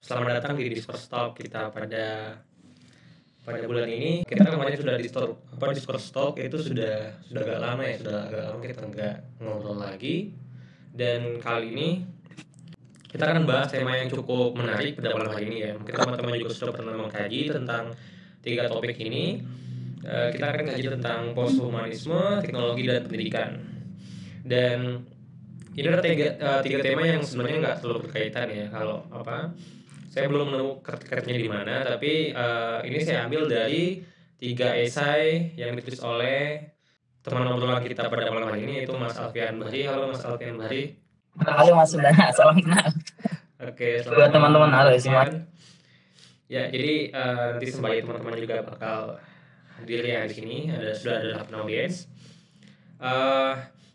Selamat datang di Discord Talk kita pada bulan ini. Kita kemarin sudah di Discord Talk itu sudah agak lama ya, sudah agak lama kita nggak ngobrol lagi. Dan kali ini kita akan bahas tema yang cukup menarik pada malam hari ini ya. Mungkin teman-teman juga sudah pernah mengkaji tentang 3 topik ini. Kita akan kaji tentang posthumanisme, teknologi, dan pendidikan. Dan ini ada tiga tema yang sebenarnya nggak terlalu berkaitan ya. Kalau saya belum menemukan kata-katanya di mana, tapi ini saya ambil dari 3 esai yang ditulis oleh teman obrolan kita pada malam hari ini, yaitu Mas Alfian Bahri. Halo Mas Alfian Bahri. Halo Mas Sundana, salam kenal. Oke, buat teman-teman halo semua. Ya, jadi nanti sembari teman-teman juga bakal hadir ya di sini. Sudah ada 8 audiens.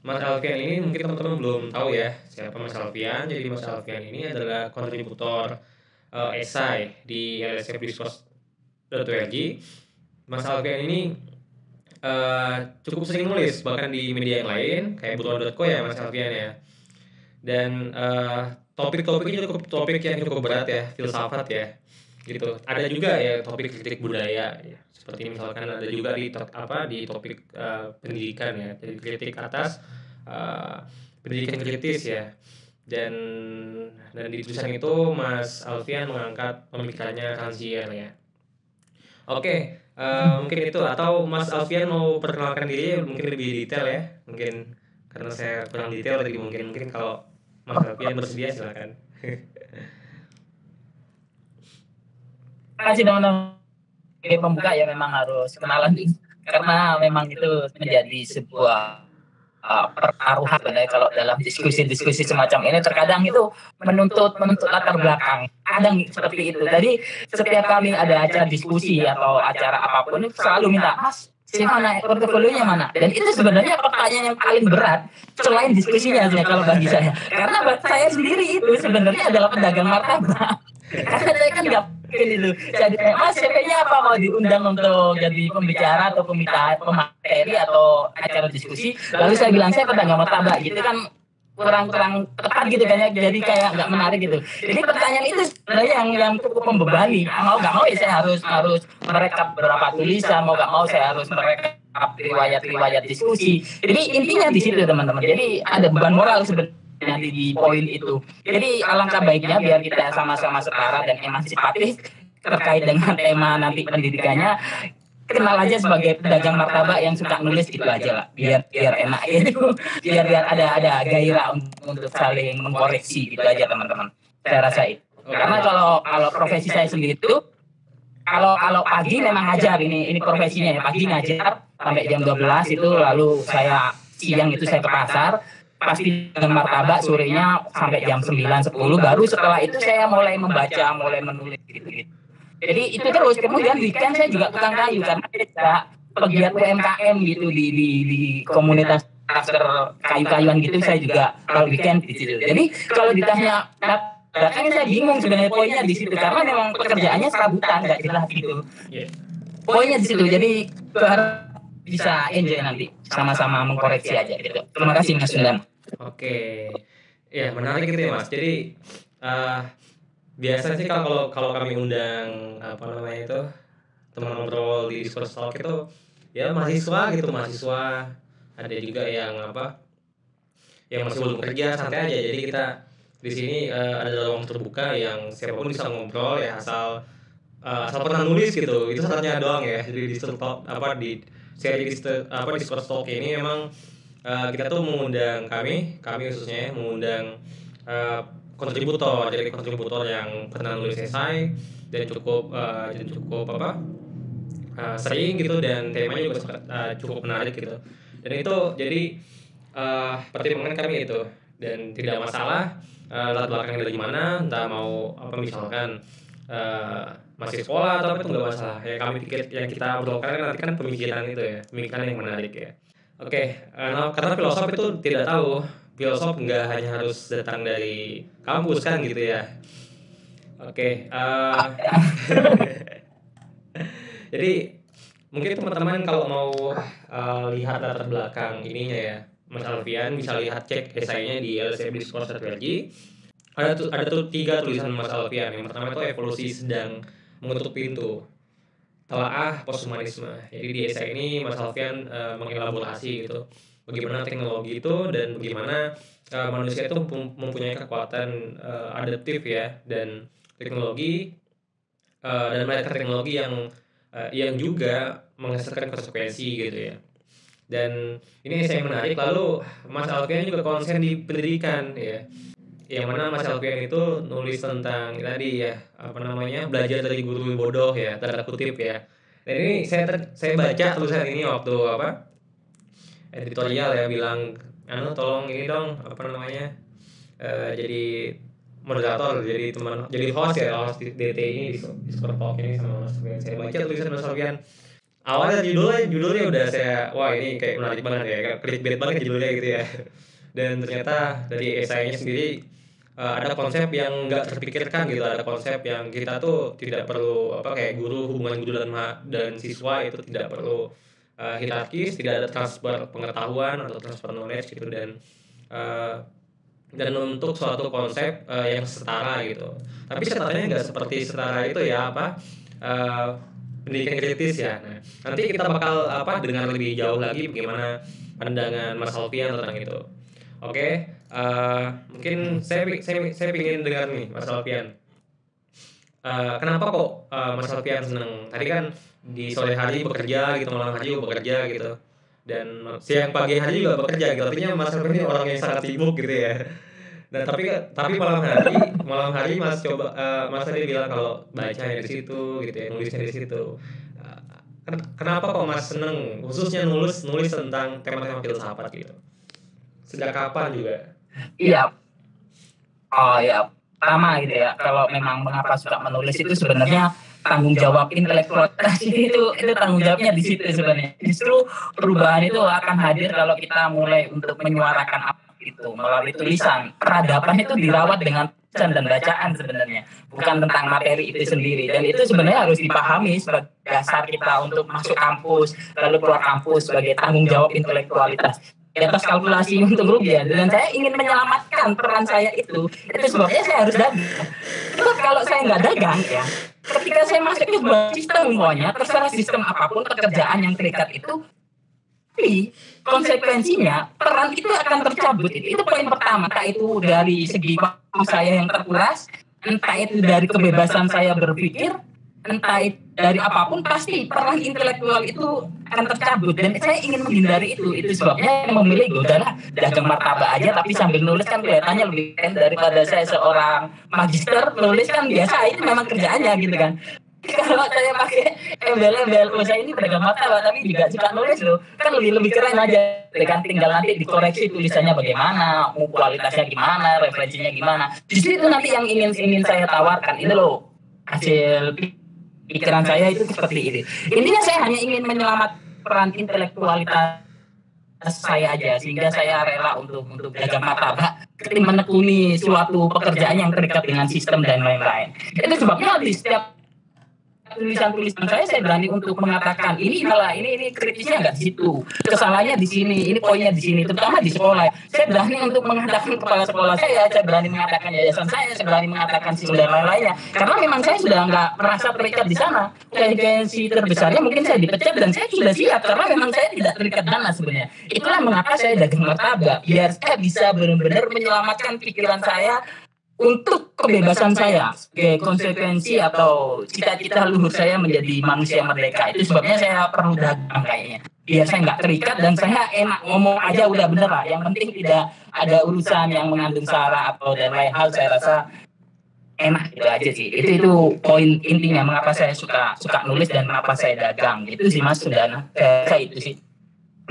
Mas Alfian ini mungkin teman-teman belum tahu ya siapa Mas Alfian. Jadi Mas Alfian ini adalah kontributor esai di lsfdiscourse.org. Mas Alfian ini cukup sering nulis bahkan di media yang lain kayak butuan.co ya Mas Alfian ya. Dan topik-topiknya topik yang cukup berat ya, filsafat ya gitu. Ada juga ya topik kritik budaya ya. Seperti misalkan ada juga di topik pendidikan ya, jadi kritik atas pendidikan kritis ya. Dan di tulisan itu Mas Alfian mengangkat pemikirannya Kansiel ya. Oke, mungkin itu, atau Mas Alfian mau perkenalkan diri mungkin lebih detail ya, mungkin karena saya kurang detail tadi, mungkin kalau Mas Alfian bersedia silakan. Terima kasih teman-teman. Pembuka ya memang harus kenalan karena memang itu menjadi sebuah pertaruhan kalau dalam diskusi semacam ini terkadang itu menuntut latar belakang, kadang seperti itu. Jadi setiap kali ada acara diskusi atau acara apapun itu selalu minta, Mas, mana portofolionya mana? Dan itu sebenarnya pertanyaan yang paling berat selain diskusinya kalau bagi saya, karena saya sendiri itu sebenarnya adalah pedagang martabak. Karena saya kan nggak mungkin itu jadi Mas, CV-nya apa, mau diundang untuk jadi pembicara atau pemateri atau acara diskusi, lalu saya bilang saya pedagang martabak gitu kan kurang tepat gitu kan ya, jadi kayak nggak menarik gitu. Jadi pertanyaan itu sebenarnya yang cukup membebani. Mau nggak mau ya saya harus merekap beberapa tulisan, mau nggak mau saya harus merekap riwayat diskusi. Jadi intinya di situ teman-teman. Jadi ada beban moral sebenarnya di poin itu. Jadi alangkah baiknya biar kita sama-sama setara dan emansipatif terkait dengan tema nanti pendidikannya, kenal aja sebagai pedagang martabak yang suka nulis gitu aja lah, biar enak gitu, biar ada gairah untuk saling mengkoreksi gitu aja teman-teman. Saya rasa itu. Karena kalau profesi saya sendiri itu kalau pagi memang ngajar, ini profesinya ya, pagi ngajar sampai jam 12 itu, lalu saya siang itu saya ke pasar, pasti dengan martabak, sorenya sampai jam 9-10, baru setelah itu saya mulai membaca, mulai menulis gitu. Jadi itu terus, kemudian weekend saya juga tukang kayu karena kita pegiat UMKM gitu di komunitas kayu-kayuan gitu, saya juga kalau weekend di situ. Jadi kalau ditanya belakangnya saya bingung sebenarnya poinnya di situ, karena memang pekerjaannya serabutan, nggak jelas gitu. Poinnya di situ, jadi bisa enjoy nanti sama-sama mengkoreksi aja gitu. Terima kasih Mas Sundan. Oke, ya menarik gitu ya Mas. Jadi biasa sih kalau kami undang teman ngobrol di Discord Talk itu ya mahasiswa, ada juga yang yang masih belum kerja, santai aja. Jadi kita di sini ada ruang terbuka yang siapapun bisa ngobrol ya, asal pernah nulis gitu. Itu syaratnya doang ya. Jadi di Discord Talk di seri Discord Talk ini memang kita tuh mengundang kami khususnya mengundang kontributor yang pernah nulis esai dan cukup sering gitu, dan temanya juga cukup menarik gitu. Dan itu jadi pertimbangan kami itu, dan tidak masalah latar belakangnya dari mana, entah mau misalkan masih sekolah atau apa, itu nggak masalah ya. Kami pikir yang kita obrolkan nanti kan pemikiran itu ya, pemikiran yang menarik ya. Oke, karena filosof itu tidak tahu, filosof nggak hanya harus datang dari kampus kan gitu ya. Oke, jadi mungkin teman-teman kalau mau lihat latar belakang ininya ya, Mas Alfian bisa cek esainya di lsfdiscourse.org. ada tuh 3 tulisan Mas Alfian. Yang pertama itu evolusi sedang mengetuk pintu, telaah posthumanisme. Jadi di esai ini Mas Alfian mengelaborasi gitu bagaimana teknologi itu dan bagaimana manusia itu mempunyai kekuatan adaptif ya, dan teknologi dan melihat teknologi yang juga menghasilkan konsekuensi gitu ya. Dan ini esai menarik. Lalu Mas Alfian juga konsen di pendidikan ya, yang mana Mas Alfian itu nulis tentang tadi ya, apa namanya, belajar dari guru bodoh ya, tanda kutip ya. Dan ini saya baca tulisan ini waktu editorial ya, bilang tolong ini dong, apa namanya, jadi moderator, jadi host ya, host di DT ini, di Discord Talk ini sama Mas Alfian. Saya baca tulisan Mas Alfian. Awalnya judulnya udah wah ini kayak menarik banget ya, kayak clickbait banget judulnya gitu ya. Dan ternyata dari esainya sendiri ada konsep yang nggak terpikirkan gitu, ada konsep yang kita tuh tidak perlu kayak hubungan guru dan siswa itu tidak perlu hierarkis, tidak ada transfer pengetahuan atau transfer knowledge gitu, dan untuk suatu konsep yang setara gitu. Tapi setaranya nggak seperti setara itu ya, pendidikan kritis ya. Nah, nanti kita bakal dengar lebih jauh lagi bagaimana pandangan Mas Alfian tentang itu. Oke, mungkin saya ingin dengar nih Mas Alfian. Kenapa kok Mas Alfian seneng? Tadi kan di sore hari bekerja gitu, malam hari juga bekerja gitu, dan siang pagi hari juga bekerja gitu. Artinya Mas Alfian ini orang yang sangat sibuk gitu ya. Nah, tapi malam hari Mas tadi bilang kalau bacanya di situ gitu ya, nulisnya di situ. Kenapa kok Mas seneng khususnya nulis tentang tema-tema filsafat gitu? Sejak kapan juga? Iya. Oh ya, pertama gitu ya. Kalau memang mengapa suka menulis itu sebenarnya tanggung jawab intelektual itu tanggung jawabnya di situ sebenarnya. Justru perubahan itu akan hadir kalau kita mulai untuk menyuarakan apa itu melalui tulisan. Peradaban itu dirawat dengan tulisan dan bacaan sebenarnya, bukan tentang materi itu sendiri. Dan itu sebenarnya harus dipahami sebagai dasar kita untuk masuk kampus, lalu keluar kampus sebagai tanggung jawab intelektualitas di atas kalkulasi untung rugi ya. Dan saya ingin menyelamatkan peran saya itu sebabnya saya harus dagang. Terus kalau saya nggak dagang ya, ketika saya masuk ke sebuah sistem umpamanya, terserah sistem apapun pekerjaan yang terikat itu, tapi konsekuensinya peran itu akan tercabut. Itu poin pertama. Entah itu dari segi waktu saya yang terkuras, entah itu dari kebebasan saya berpikir, entah itu dari apapun, pasti peran intelektual itu akan tercabut. Dan saya ingin menghindari itu sebabnya memilih udahlah dagang martabak aja tapi sambil nulis kan kelihatannya lebih keren daripada saya seorang magister nulis kan biasa, itu memang kerjaannya gitu kan. Kalau saya pakai embel-embel saya ini pedagang martabak tapi juga suka nulis loh, kan lebih keren aja kan. Tinggal nanti dikoreksi tulisannya bagaimana, kualitasnya gimana, referensinya gimana. Justru itu nanti yang ingin saya tawarkan. Ini loh hasil pikiran saya itu seperti ini. Intinya saya hanya ingin menyelamatkan peran intelektualitas saya aja, sehingga saya rela untuk dagang martabak ketimbang menekuni suatu pekerjaan yang terikat dengan sistem dan lain-lain. Itu sebabnya di setiap tulisan saya berani untuk mengatakan ini kritisnya nggak di situ, kesalahannya di sini, ini poinnya di sini, terutama di sekolah. Saya berani untuk mengatakan kepala sekolah saya berani mengatakan yayasan saya berani mengatakan sistem dan lain-lainnya, karena memang saya sudah nggak merasa terikat di sana. Konsekuensi terbesarnya mungkin saya dipecat dan saya sudah siap karena memang saya tidak terikat dana sebenarnya. Itulah mengapa saya dagang martabak, biar saya bisa benar-benar menyelamatkan pikiran saya untuk kebebasan saya sebagai konsekuensi atau cita-cita luhur saya menjadi manusia merdeka. Itu sebabnya saya perlu dagang kayaknya, biar saya nggak terikat dan saya enak ngomong aja udah bener lah. Yang penting tidak ada urusan yang mengandung sara atau dan lain hal. Saya rasa enak gitu aja sih. Itu poin intinya mengapa saya suka nulis dan mengapa saya dagang. Itu sih Mas Sundana. Saya itu sih.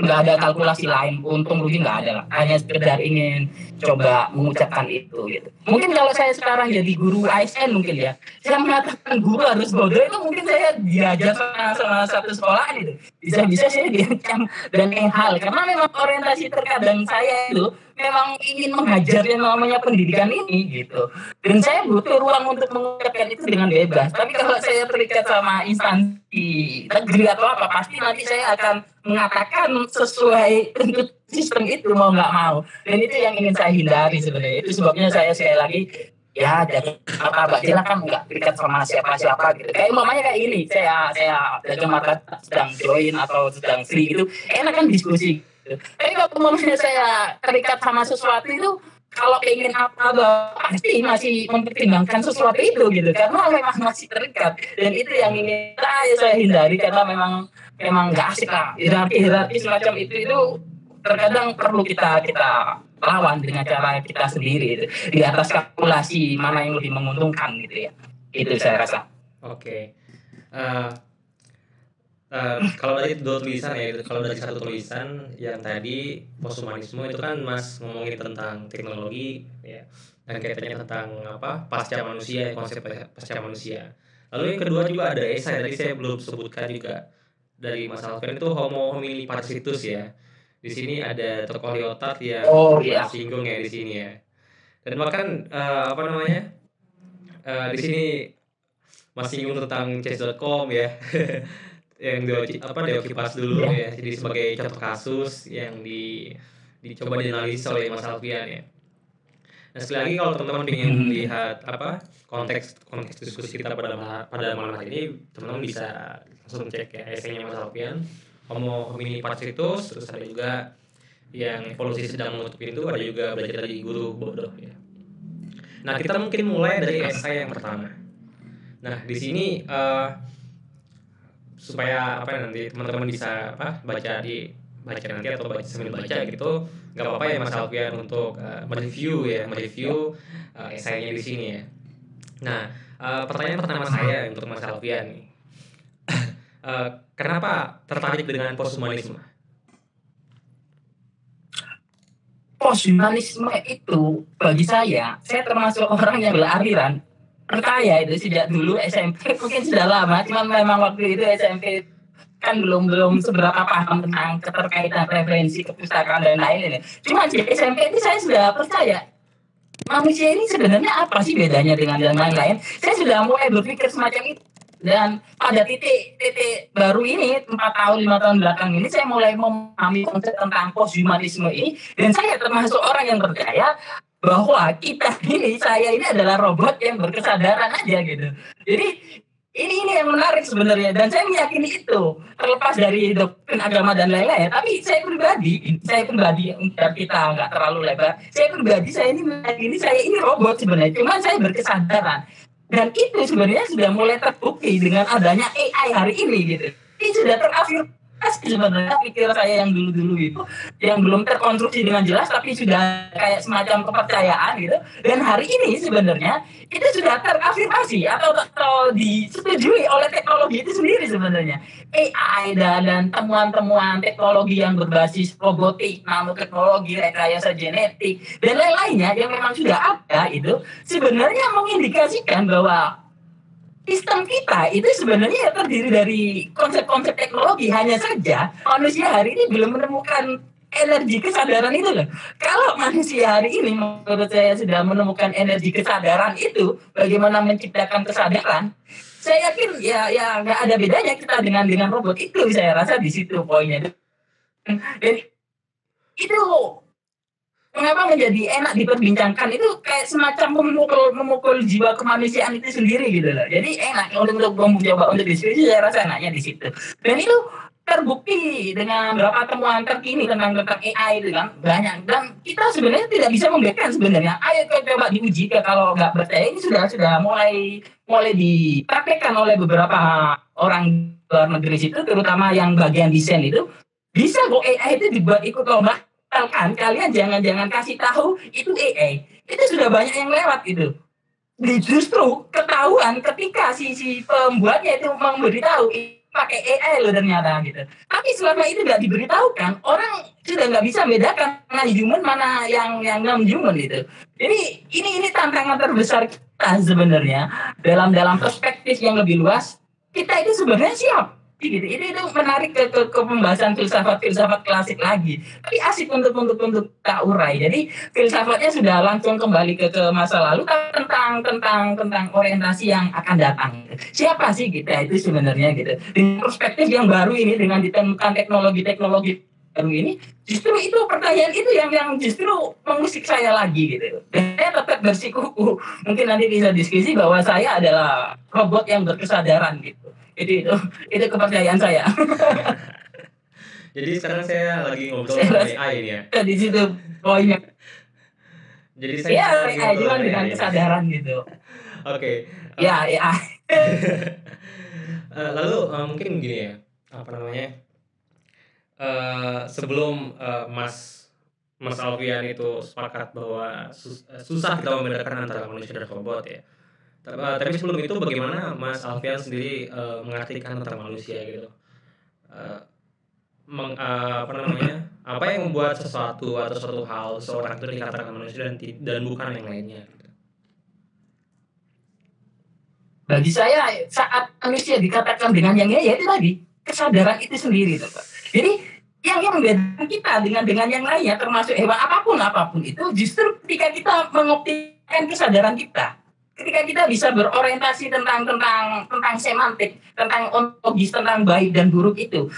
Nggak ada kalkulasi lain, untung rugi nggak ada lah, hanya sekedar ingin coba mengucapkan itu gitu. Mungkin kalau saya sekarang jadi guru ASN mungkin ya, saya mengatakan guru harus bodoh, itu mungkin saya diajar sama satu sekolah gitu. bisa-bisa saya diancam dengan hal karena memang orientasi terkadang saya itu memang ingin menghajar yang namanya pendidikan ini gitu. Dan saya butuh ruang untuk mengucapkan itu dengan bebas. Tapi kalau saya terikat sama instansi negeri atau apa, pasti nanti saya akan mengatakan sesuai untuk sistem itu mau nggak mau. Dan itu yang ingin saya hindari sebenarnya. Itu sebabnya saya sekali lagi ya jadi apa baca kan nggak terikat sama siapa-siapa gitu. Kayak umpamanya kayak ini, saya dagang market sedang join atau sedang free gitu, enak kan diskusi. Gitu. Tapi kalau umpamanya saya terikat sama sesuatu itu, kalau ingin apa pasti masih mempertimbangkan sesuatu itu gitu karena memang masih terikat dan itu yang ingin saya hindari karena memang nggak asik lah hierarki semacam itu terkadang perlu kita lawan dengan cara kita sendiri itu di atas kalkulasi mana yang lebih menguntungkan gitu ya itu saya rasa. Oke. Kalau dari dua tulisan ya, kalau dari satu tulisan yang tadi posthumanisme itu kan Mas ngomongin tentang teknologi ya, dan kaitannya tentang apa pasca manusia, konsep pasca manusia. Lalu yang kedua juga ada esai, tadi saya belum sebutkan juga dari Mas Alfian itu Homo homini parasitus ya. Di sini ada tokoh Lyotard yang singgung ya di sini ya. Dan bahkan apa namanya di sini masih singgung tentang chess.com ya. Yang diokipas dulu ya. Jadi sebagai contoh kasus yang dicoba dianalisis oleh Mas Alfian ya. Nah sekali lagi kalau teman-teman ingin lihat apa konteks diskusi kita pada malam hari ini, teman-teman bisa langsung cek ya esainya Mas Alfian Homo homini parasitus, terus ada juga yang evolusi sedang menutup pintu, ada juga belajar dari guru bodoh ya. Nah kita mungkin mulai dari esai yang pertama. Nah di sini supaya apa nanti teman-teman bisa baca nanti atau baca sambil baca gitu, nggak apa-apa ya Mas Alfian untuk mereview esainya di sini ya. Nah pertanyaan pertama saya untuk Mas Alfian nih, kenapa tertarik dengan posthumanisme? Posthumanisme itu bagi saya termasuk orang yang beraliran percaya itu sejak dulu SMP, mungkin sudah lama, cuman memang waktu itu SMP kan belum seberapa paham tentang keterkaitan referensi kepustakaan dan lain-lain. Cuma di SMP itu saya sudah percaya manusia ini sebenarnya apa sih bedanya dengan yang lain-lain. Saya sudah mulai berpikir semacam itu. Dan pada titik baru ini 4 tahun 5 tahun belakang ini saya mulai memahami konsep tentang posthumanisme ini dan saya termasuk orang yang percaya bahwa saya ini adalah robot yang berkesadaran aja gitu. Jadi ini yang menarik sebenarnya dan saya meyakini itu terlepas dari doktrin agama dan lain-lain. Tapi saya pribadi kita nggak terlalu lebar. Saya ini meyakini saya ini robot sebenarnya. Cuma saya berkesadaran. Dan itu sebenarnya sudah mulai terbukti dengan adanya AI hari ini gitu. Ini sudah terafirmasi sebenarnya pikiran saya yang dulu-dulu itu yang belum terkonstruksi dengan jelas tapi sudah kayak semacam kepercayaan gitu. Dan hari ini sebenarnya itu sudah terafirmasi atau disetujui oleh teknologi itu sendiri sebenarnya. AI dan temuan-temuan teknologi yang berbasis robotik, nanoteknologi, rekayasa genetik, dan lain-lainnya yang memang sudah ada itu sebenarnya mengindikasikan bahwa sistem kita itu sebenarnya terdiri dari konsep-konsep teknologi. Hanya saja manusia hari ini belum menemukan energi kesadaran itu loh. Kalau manusia hari ini menurut saya sudah menemukan energi kesadaran itu, bagaimana menciptakan kesadaran, saya yakin ya nggak ada bedanya kita dengan robot itu. Saya rasa di situ poinnya. Dan itu mengapa menjadi enak diperbincangkan itu kayak semacam memukul jiwa kemanusiaan itu sendiri gitu loh. Jadi enak untuk mencoba untuk diskusi, saya rasa enaknya di situ. Dan itu terbukti dengan beberapa temuan terkini tentang AI itu kan banyak dan kita sebenarnya tidak bisa membedakan sebenarnya. Ayo coba diuji kalau nggak percaya ini sudah mulai dipraktekkan oleh beberapa orang luar negeri situ terutama yang bagian desain itu bisa kok AI itu dibuat ikut lomba. Kan kalian jangan kasih tahu itu AI. Itu sudah banyak yang lewat itu. Justru ketahuan ketika si pembuatnya itu memberitahu pakai AI loh ternyata gitu. Tapi selama itu nggak diberitahukan, orang sudah nggak bisa bedakan mana human mana yang non human gitu. Jadi ini tantangan terbesar kita sebenarnya dalam perspektif yang lebih luas. Kita itu sebenarnya siap gitu. Itu menarik ke pembahasan filsafat klasik lagi. Tapi asik untuk tak urai. Jadi filsafatnya sudah langsung kembali ke masa lalu tentang orientasi yang akan datang. Siapa sih kita itu sebenarnya gitu. Dengan perspektif yang baru ini, dengan ditemukan teknologi baru ini, justru itu pertanyaan itu yang justru mengusik saya lagi gitu. Dan saya tetap bersikuku. Mungkin nanti bisa diskusi bahwa saya adalah robot yang berkesadaran gitu. Itu kepercayaan saya. Jadi sekarang saya lagi ngobrol sama AI ini ya. Di situ poinnya. Jadi saya lagi AI ngobrol cuma sama dengan AI. kesadaran gitu. Oke. Ya. Lalu mungkin gini ya, apa namanya? Sebelum Mas Alfian itu sepakat bahwa susah kita membedakan antara manusia dan robot ya. Tapi sebelum itu bagaimana Mas Alfian sendiri mengartikan tentang manusia gitu? Apa namanya? Apa yang membuat sesuatu atau suatu hal seorang itu dikatakan manusia dan bukan yang lainnya? Gitu. Bagi saya saat manusia dikatakan dengan yang ya itu tadi kesadaran itu sendiri, Pak. Jadi yang membedakan kita dengan yang lainnya termasuk hewan apapun itu justru ketika kita mengoptimalkan kesadaran kita. Ketika kita bisa berorientasi tentang semantik, tentang ontologis, tentang baik dan buruk itu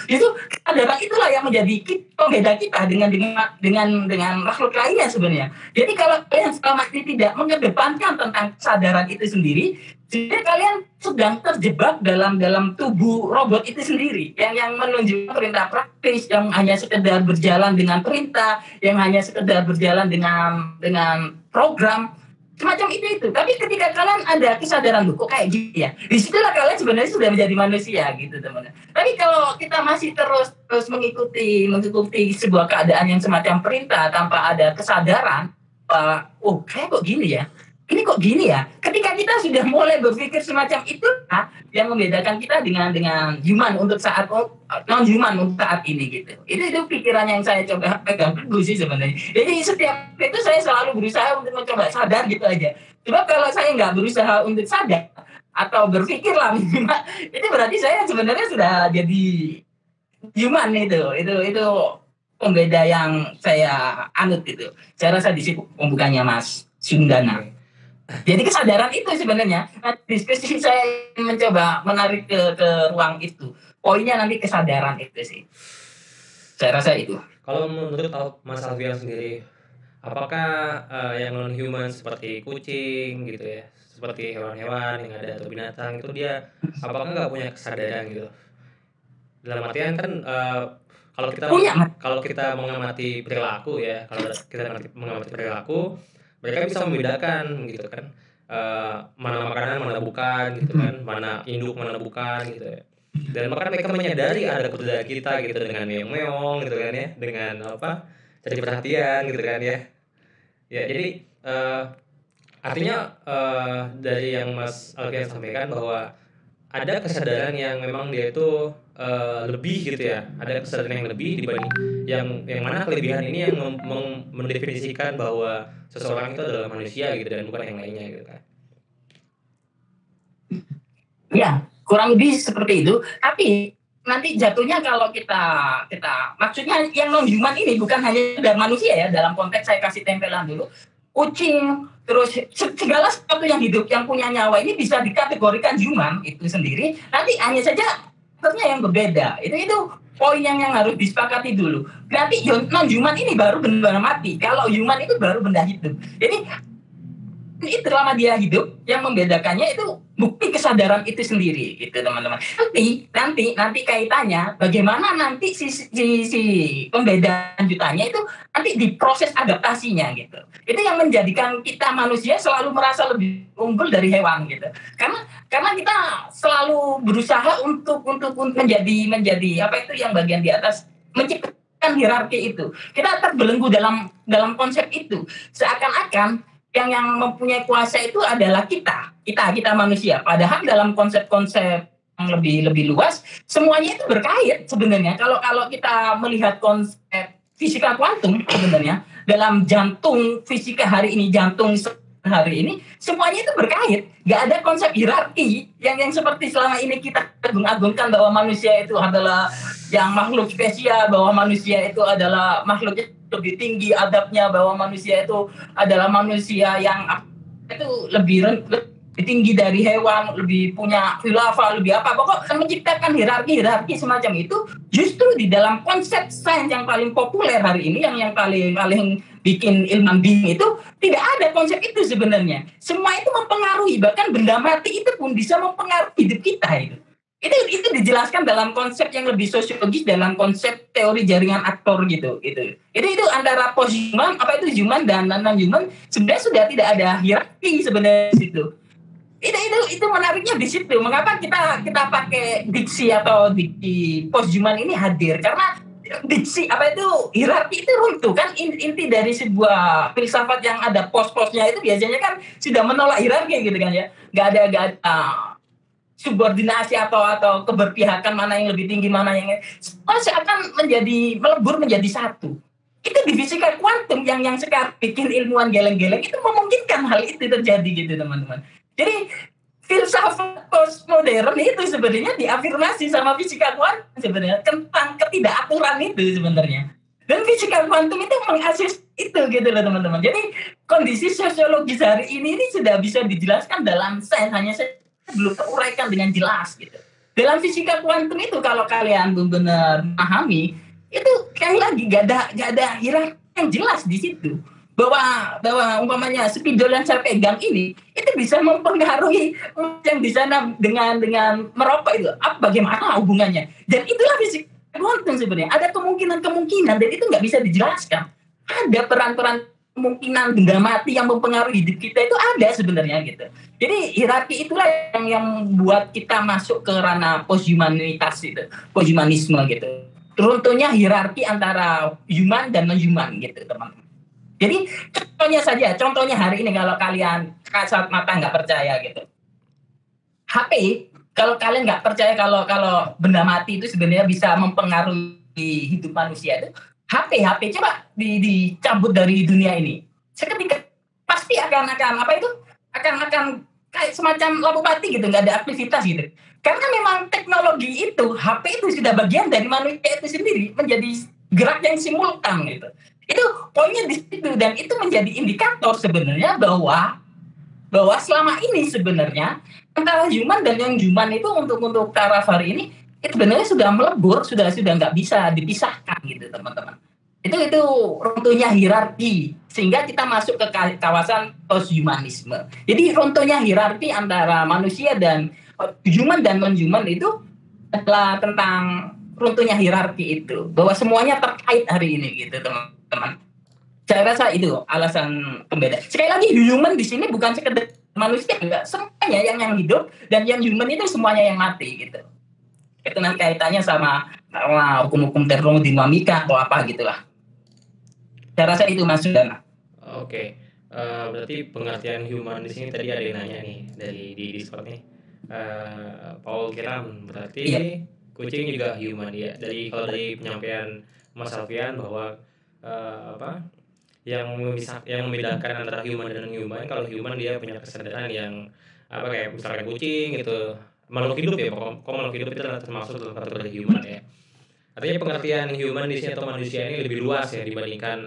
kesadaran itulah yang menjadi pembeda kita dengan makhluk lainnya sebenarnya. Jadi kalau kalian selama ini tidak mengedepankan tentang kesadaran itu sendiri, jadi kalian sedang terjebak dalam tubuh robot itu sendiri yang menunjukkan perintah praktis, yang hanya sekedar berjalan dengan perintah, yang hanya sekedar berjalan dengan program semacam itu. Tapi ketika kalian ada kesadaran kok kayak gitu ya, disitulah kalian sebenarnya sudah menjadi manusia gitu teman-teman. Tapi kalau kita masih terus mengikuti sebuah keadaan yang semacam perintah tanpa ada kesadaran, kayak kok gini ya, ini kok gini ya. Ketika kita sudah mulai berpikir semacam itu, yang membedakan kita dengan human untuk saat non human untuk saat ini gitu. Itu pikiran yang saya coba pegang teguh sih sebenarnya. Jadi setiap itu saya selalu berusaha untuk mencoba sadar gitu aja. Sebab kalau saya nggak berusaha untuk sadar atau berpikir lah itu berarti saya sebenarnya sudah jadi human itu pembeda yang saya anut itu. Saya rasa di situ pembukanya Mas Sundana. Jadi kesadaran itu sebenarnya diskusi saya mencoba menarik ke ruang itu. Poinnya nanti kesadaran itu sih. Saya rasa itu. Kalau menurut Mas Alfian sendiri, apakah yang non human seperti kucing gitu ya, seperti hewan-hewan yang ada atau binatang itu dia apakah nggak punya kesadaran gitu? Dalam artian kan kalau kita mengamati perilaku ya, kalau kita mengamati perilaku, mereka bisa membedakan gitu kan, mana makanan mana bukan gitu kan, mana induk mana bukan gitu ya. Dan bahkan mereka menyadari ada keberadaan kita gitu dengan meong-meong gitu kan ya, dengan cari perhatian gitu kan ya. Ya jadi artinya dari yang Mas Alfian sampaikan bahwa ada kesadaran yang memang dia itu lebih gitu ya, ada kesadaran yang lebih dibanding yang mana kelebihan ini yang mendefinisikan bahwa seseorang itu adalah manusia gitu dan bukan yang lainnya gitu kan. Ya, kurang lebih seperti itu. Tapi nanti jatuhnya kalau kita maksudnya yang non human ini bukan hanya dari manusia ya, dalam konteks saya kasih tempelan dulu. Kucing, terus segala sesuatu yang hidup yang punya nyawa ini bisa dikategorikan human itu sendiri. Nanti hanya saja yang berbeda. Itu poin yang harus disepakati dulu. Nanti non human ini baru benda mati. Kalau human itu baru benda hidup. Jadi itu selama dia hidup yang membedakannya itu bukti kesadaran itu sendiri gitu teman-teman. Nanti kaitannya bagaimana nanti si pembeda lanjutannya itu nanti di proses adaptasinya gitu. Itu yang menjadikan kita manusia selalu merasa lebih unggul dari hewan gitu. Karena kita selalu berusaha untuk menjadi apa itu yang bagian di atas, menciptakan hierarki itu. Kita terbelenggu dalam konsep itu. Seakan-akan yang mempunyai kuasa itu adalah kita manusia. Padahal dalam konsep-konsep yang lebih luas, semuanya itu berkait sebenarnya. Kalau kita melihat konsep fisika kuantum sebenarnya, dalam jantung fisika hari ini, jantung hari ini semuanya itu berkait, nggak ada konsep hierarki yang seperti selama ini kita agung-agungkan bahwa manusia itu adalah yang makhluk spesial, bahwa manusia itu adalah makhluk yang lebih tinggi adabnya, bahwa manusia itu adalah manusia yang itu lebih tinggi dari hewan, lebih punya khilafah, lebih apa, pokok menciptakan hierarki semacam itu. Justru di dalam konsep sains yang paling populer hari ini, yang paling bikin ilmuwan bingung itu, tidak ada konsep itu sebenarnya. Semua itu mempengaruhi, bahkan benda mati itu pun bisa mempengaruhi hidup kita itu. Itu dijelaskan dalam konsep yang lebih sosiologis, dalam konsep teori jaringan aktor gitu. Itu antara post-human, apa itu human dan non-human, sebenarnya sudah tidak ada hierarki sebenarnya di situ. Itu menariknya di situ. Mengapa kita pakai diksi atau diksi post-human ini hadir? Karena diksi apa itu hierarki itu runtuh kan, inti dari sebuah filsafat yang ada pos-posnya itu biasanya kan sudah menolak hierarki gitu kan ya. Nggak ada subordinasi atau keberpihakan mana yang lebih tinggi, mana yang semua seakan melebur menjadi satu. Itu di fisika kuantum yang sekarang bikin ilmuwan geleng-geleng itu memungkinkan hal itu terjadi gitu teman-teman. Jadi filsafat postmodern itu sebenarnya diafirmasi sama fisika kuantum sebenarnya tentang ketidakaturan itu sebenarnya. Dan fisika kuantum itu mengakses itu gitu loh teman-teman. Jadi kondisi sosiologis hari ini sudah bisa dijelaskan dalam sains, hanya belum teruraikan dengan jelas gitu. Dalam fisika kuantum itu kalau kalian benar-benar memahami, itu sekali lagi gak ada hierarki yang jelas di situ. Bahwa umpamanya spidol yang saya pegang ini itu bisa mempengaruhi yang di sana dengan merokok itu. Bagaimana hubungannya? Dan itulah fisika kuantum sebenarnya. Ada kemungkinan dan itu nggak bisa dijelaskan. Ada peran-peran kemungkinan benda mati yang mempengaruhi hidup kita itu ada sebenarnya gitu. Jadi hierarki itulah yang buat kita masuk ke ranah posthumanitas itu, posthumanisme gitu. Runtuhnya hierarki antara human dan non-human gitu teman-teman. Jadi contohnya hari ini kalau kalian kasat mata nggak percaya gitu. HP, kalau kalian nggak percaya kalau benda mati itu sebenarnya bisa mempengaruhi hidup manusia itu, HP coba dicabut dari dunia ini. Seketika pasti akan kayak semacam lampu mati gitu, nggak ada aktivitas gitu. Karena memang teknologi itu, HP itu sudah bagian dari manusia itu sendiri, menjadi gerak yang simultan gitu. Itu poinnya di situ, dan itu menjadi indikator sebenarnya bahwa selama ini sebenarnya antara human dan yang human itu untuk taraf hari ini itu sebenarnya sudah melebur, sudah nggak bisa dipisahkan gitu teman-teman. Itu runtuhnya hierarki sehingga kita masuk ke kawasan posthumanisme. Jadi runtuhnya hierarki antara manusia dan human dan non-human itu adalah tentang runtuhnya hierarki itu, bahwa semuanya terkait hari ini gitu teman-teman. Saya rasa itu alasan pembeda. Sekali lagi human di sini bukan sekedar manusia, enggak, semuanya yang hidup, dan yang human itu semuanya yang mati gitu. Itu nanti kaitannya sama hukum-hukum termodinamika atau apa gitulah. Saya rasa itu Mas Sudana. Oke. Berarti pengertian human di sini tadi ada yang nanya nih di Discord nih. Paul Kiram, berarti kucing juga human ya. Kalau dari penyampaian Mas Alfian bahwa yang membedakan antara human dan non-human, kalau human dia punya kesadaran yang kayak misalnya kucing gitu, makhluk hidup ya, makhluk hidup itu adalah termasuk dalam kategori human ya. Artinya pengertian human di sini atau manusia ini lebih luas ya dibandingkan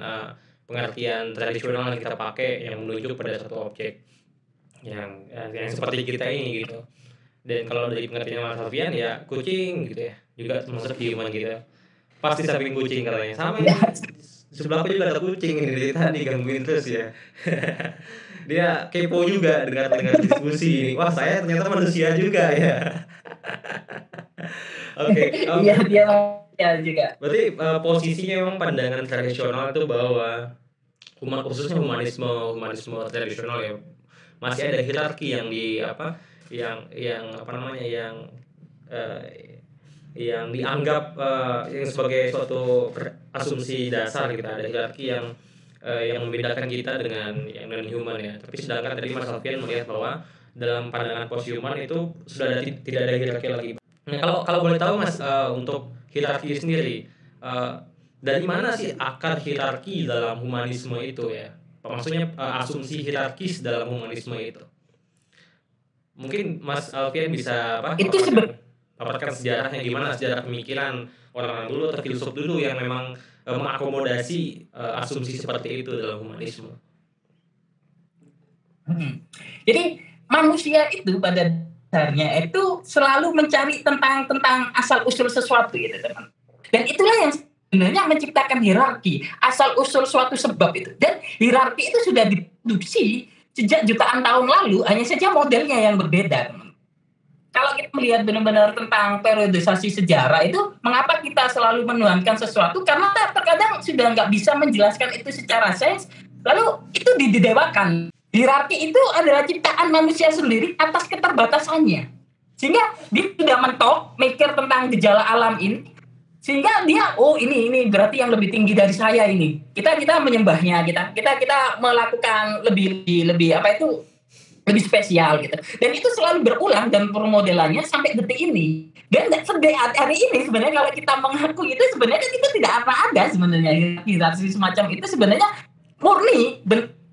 pengertian tradisional yang kita pakai yang menunjuk pada satu objek yang seperti kita ini gitu. Dan kalau dari pengertian Mas Alfian ya kucing gitu ya juga termasuk human gitu. Pasti samping kucing katanya sama ya. Sebelah aku juga ada kucing ini dari tadi gangguin terus ya. Dia kepo juga dengar diskusi ini. Wah, saya ternyata manusia juga ya. Oke. Iya, dia juga. Berarti posisinya memang pandangan tradisional itu bahwa khususnya humanisme tradisional ya masih ada hierarki yang yang dianggap yang sebagai suatu asumsi dasar gitu, ada hierarki yang membedakan kita dengan yang non-human ya. Tapi sedangkan tadi Mas Alfian melihat bahwa dalam pandangan post-human itu sudah tidak ada hierarki lagi. Nah, kalau boleh tahu Mas, untuk hierarki sendiri, dari mana sih akar hierarki dalam humanisme itu ya? maksudnya asumsi hierarkis dalam humanisme itu. Mungkin Mas Alfian bisa Itu paparkan sejarahnya gimana, sejarah pemikiran orang dulu atau filsuf dulu yang memang mengakomodasi asumsi seperti itu dalam humanisme. Jadi manusia itu pada dasarnya itu selalu mencari tentang asal usul sesuatu gitu teman. Dan itulah yang sebenarnya menciptakan hierarki, asal usul suatu sebab itu. Dan hierarki itu sudah diproduksi sejak jutaan tahun lalu, hanya saja modelnya yang berbeda teman. Kalau kita melihat benar-benar tentang periodisasi sejarah itu, mengapa kita selalu menuhankan sesuatu? Karena terkadang sudah nggak bisa menjelaskan itu secara sains, lalu itu didewakan. Hierarki itu adalah ciptaan manusia sendiri atas keterbatasannya. Sehingga dia tidak mentok, mikir tentang gejala alam ini, sehingga dia, oh ini berarti yang lebih tinggi dari saya ini. Kita menyembahnya, kita melakukan lebih apa itu, lebih spesial gitu. Dan itu selalu berulang dan permodelannya sampai detik ini. Dan hari ini sebenarnya kalau kita mengaku itu sebenarnya kita tidak ada sebenarnya hierarki semacam itu sebenarnya murni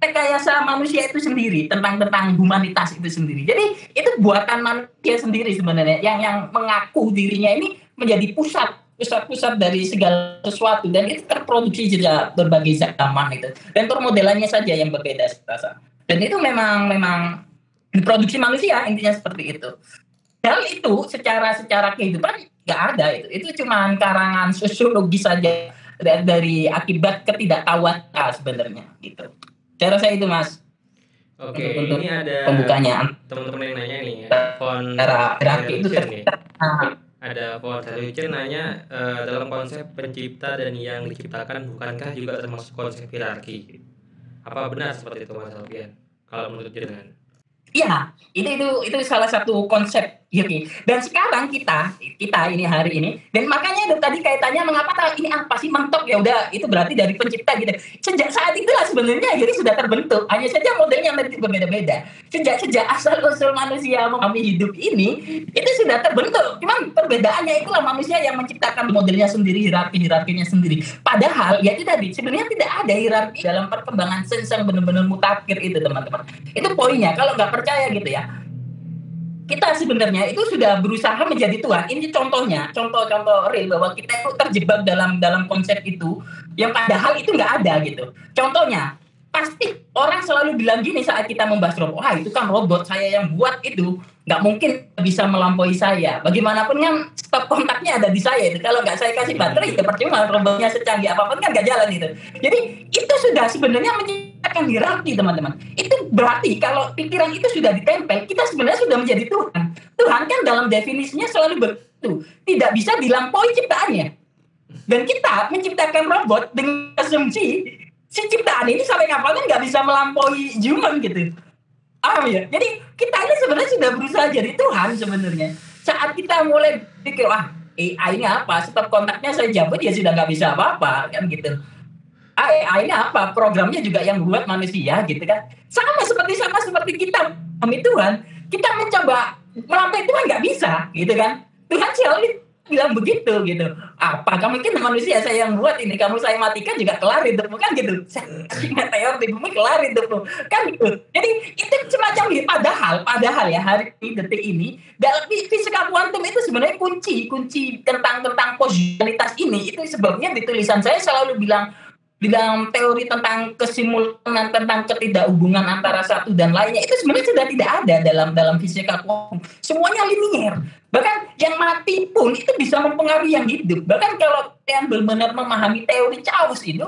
rekayasa manusia itu sendiri tentang humanitas itu sendiri. Jadi itu buatan manusia sendiri sebenarnya yang mengaku dirinya ini menjadi pusat dari segala sesuatu dan itu terproduksi sejak berbagai zaman itu. Dan permodelannya saja yang berbeda rasa. Dan itu memang diproduksi manusia, intinya seperti itu. Hal itu secara kehidupan nggak ada itu. Itu cuma karangan sosiologis saja dari akibat ketidaktahuan sebenarnya gitu. Saya rasa itu Mas. Oke, ini ada pembukanya. Teman-teman yang nanya nih ya. Hierarki itu ada Pohon Satuicin nanya dalam konsep pencipta dan yang diciptakan bukankah juga termasuk konsep hierarki? Apa benar seperti itu Mas Alfian? Kalau menurut jenengan? Iya, itu salah satu konsep. Oke. Dan sekarang kita ini hari ini, dan makanya tadi kaitannya mengapa ini apa sih mentok ya udah itu berarti dari pencipta gitu. Sejak saat itulah sebenarnya jadi sudah terbentuk. Hanya saja modelnya nanti berbeda-beda. Sejak asal usul manusia memahami hidup ini itu sudah terbentuk. Cuman perbedaannya itulah manusia yang menciptakan modelnya sendiri, hierarkinya sendiri. Padahal ya itu tadi sebenarnya tidak ada hierarki dalam perkembangan sains yang benar-benar mutakhir itu teman-teman. Itu poinnya. Kalau nggak percaya gitu ya. Kita sebenarnya itu sudah berusaha menjadi Tuhan. Ini contoh real bahwa kita itu terjebak dalam konsep itu yang padahal itu nggak ada gitu. Contohnya, pasti orang selalu bilang gini saat kita membahas robot, itu kan robot saya yang buat itu, nggak mungkin bisa melampaui saya. Bagaimanapun kan stop kontaknya ada di saya itu. Kalau nggak saya kasih baterai, itu percuma robotnya secanggih apapun kan nggak jalan itu. Jadi itu sudah sebenarnya menciptakan hierarki teman-teman. Itu berarti kalau pikiran itu sudah ditempel, kita sebenarnya sudah menjadi Tuhan. Tuhan kan dalam definisinya selalu begitu, tidak bisa dilampaui ciptaannya. Dan kita menciptakan robot dengan asumsi si ciptaan ini sampai kapan nggak bisa melampaui human gitu. Ya. Jadi kita ini sebenarnya sudah berusaha jadi Tuhan sebenarnya. Saat kita mulai pikir, AI ini apa? Stop kontaknya saya cabut, ya sudah nggak bisa apa-apa kan gitu. AI ini apa? Programnya juga yang buat manusia gitu kan. Sama seperti kita kami Tuhan, kita mencoba melampaui Tuhan nggak bisa gitu kan. Tuhan selalu bilang begitu gitu. Apa kamu mungkin manusia saya yang buat ini, kamu saya matikan juga kelar hidupmu kan gitu. Meteor di bumi kelar hidupmu kan gitu. Jadi itu semacam gitu. Padahal ya hari ini detik ini dalam fisika kuantum itu sebenarnya kunci tentang positivitas ini itu sebabnya di tulisan saya selalu bilang teori tentang kesimultanan, tentang ketidakhubungan antara satu dan lainnya itu sebenarnya sudah tidak ada dalam fisika kuantum. Semuanya linier. Bahkan yang mati pun itu bisa mempengaruhi yang hidup. Bahkan kalau kalian benar-benar memahami teori Chaos itu,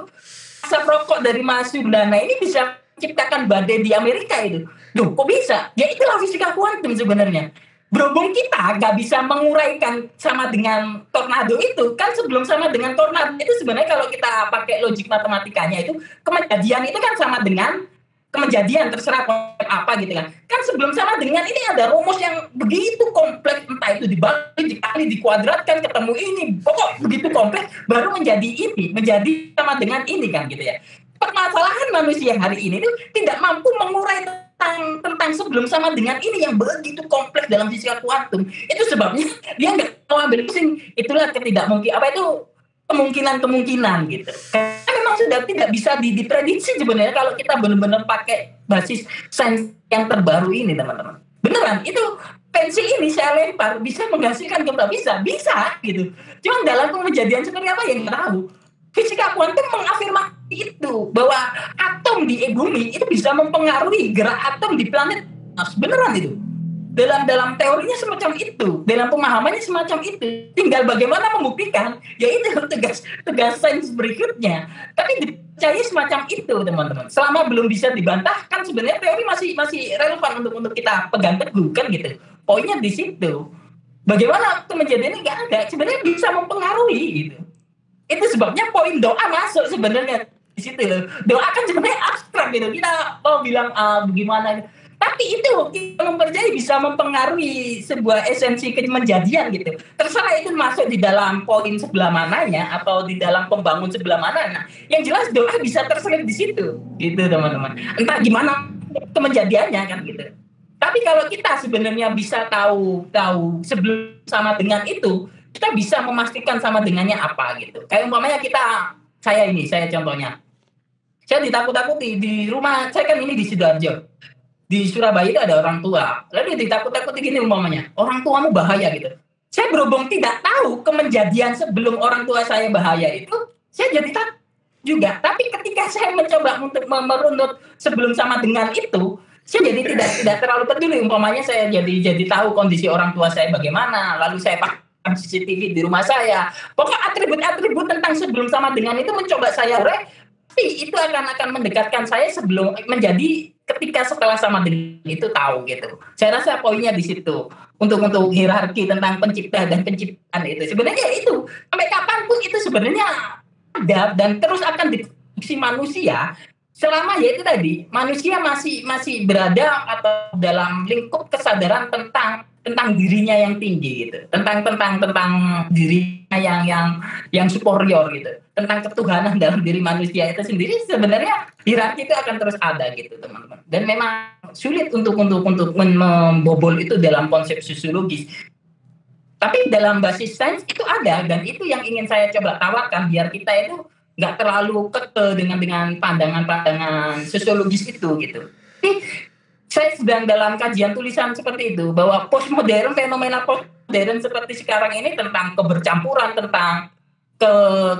asap rokok dari Mas Sundana ini bisa menciptakan badai di Amerika itu. Duh, kok bisa? Ya itulah fisika kuantum sebenarnya. Berhubung kita nggak bisa menguraikan sama dengan tornado itu, kan sebelum sama dengan tornado itu sebenarnya kalau kita pakai logik matematikanya itu, kejadian itu kan sama dengan kejadian terserah apa gitu kan. Kan sebelum sama dengan ini ada rumus yang begitu kompleks, entah itu dikali, dikuadratkan, ketemu ini, pokok begitu kompleks, baru menjadi sama dengan ini kan gitu ya. Permasalahan manusia hari ini itu tidak mampu mengurai tentang sebelum sama dengan ini yang begitu kompleks dalam fisika kuantum. Itu sebabnya dia nggak mau ambil pusing. Itulah kemungkinan gitu. Karena memang memang sudah tidak bisa diprediksi sebenarnya kalau kita benar-benar pakai basis sains yang terbaru ini teman-teman. Beneran itu pensil ini saya lempar bisa menghasilkan gempa, bisa gitu. Cuman dalam kejadian seperti apa yang nggak tahu. Fisika kuantum mengafirmasi itu bahwa atom di bumi itu bisa mempengaruhi gerak atom di planet Mars. Beneran itu. Dalam teorinya semacam itu, dalam pemahamannya semacam itu. Tinggal bagaimana membuktikan, yaitu tugas sains berikutnya. Tapi dipercaya semacam itu, teman-teman. Selama belum bisa dibantahkan, sebenarnya teori masih relevan untuk kita pegang teguh kan gitu. Poinnya di situ. Bagaimana kejadian ini nggak ada, sebenarnya bisa mempengaruhi gitu. Itu sebabnya poin doa masuk sebenarnya di situ loh. Doa kan sebenarnya abstrak gitu. Kita mau bilang bagaimana, tapi itu kita mempercayai bisa mempengaruhi sebuah esensi kejadian gitu. Terserah itu masuk di dalam poin sebelah mananya atau di dalam pembangun sebelah mana. Nah, yang jelas doa bisa terselip di situ, gitu teman-teman. Entah gimana kejadiannya kan gitu. Tapi kalau kita sebenarnya bisa tahu sebelum sama dengan itu, kita bisa memastikan sama dengannya apa gitu. Kayak umpamanya saya contohnya. Saya ditakut-takuti di rumah, saya kan ini di Sidoarjo. Di Surabaya itu ada orang tua. Lalu ditakut-takuti gini umpamanya, orang tuamu bahaya gitu. Saya berhubung tidak tahu kejadian sebelum orang tua saya bahaya itu, saya jadi takut juga. Tapi ketika saya mencoba untuk merunut sebelum sama dengan itu, saya jadi tidak terlalu peduli. Umpamanya saya jadi tahu kondisi orang tua saya bagaimana, lalu saya pakai CCTV di rumah saya. Pokoknya atribut-atribut tentang sebelum sama dengan itu mencoba saya tapi itu akan mendekatkan saya sebelum menjadi ketika setelah sama dengan itu tahu gitu. Saya rasa poinnya di situ untuk hierarki tentang pencipta dan penciptaan itu sebenarnya itu sampai kapanpun itu sebenarnya ada dan terus akan diproduksi manusia selama ya itu tadi manusia masih berada atau dalam lingkup kesadaran tentang dirinya yang tinggi gitu, tentang dirinya yang superior gitu, tentang ketuhanan dalam diri manusia itu sendiri sebenarnya hierarki itu akan terus ada gitu teman-teman. Dan memang sulit untuk membobol itu dalam konsep sosiologis. Tapi dalam basis sains itu ada dan itu yang ingin saya coba tawarkan biar kita itu nggak terlalu kekeh dengan pandangan sosiologis itu gitu. Tapi saya sedang dalam kajian tulisan seperti itu bahwa postmodern, fenomena postmodern seperti sekarang ini tentang kebercampuran, tentang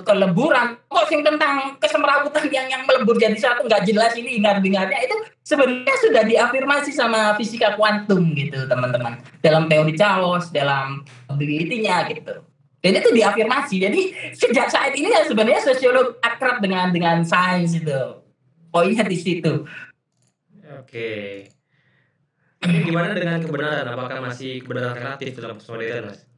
keleburan, kok sing tentang kesemrawutan yang melebur jadi satu nggak jelas ini ingat-ingatnya itu sebenarnya sudah diafirmasi sama fisika kuantum gitu teman-teman dalam teori chaos, dalam ability-nya gitu. Dan itu diafirmasi. Jadi sejak saat ini ya sebenarnya sosiolog akrab dengan sains itu. Poinnya di situ. Oke. Ini gimana dengan kebenaran? Apakah masih kebenaran relatif dalam postmodern, Mas?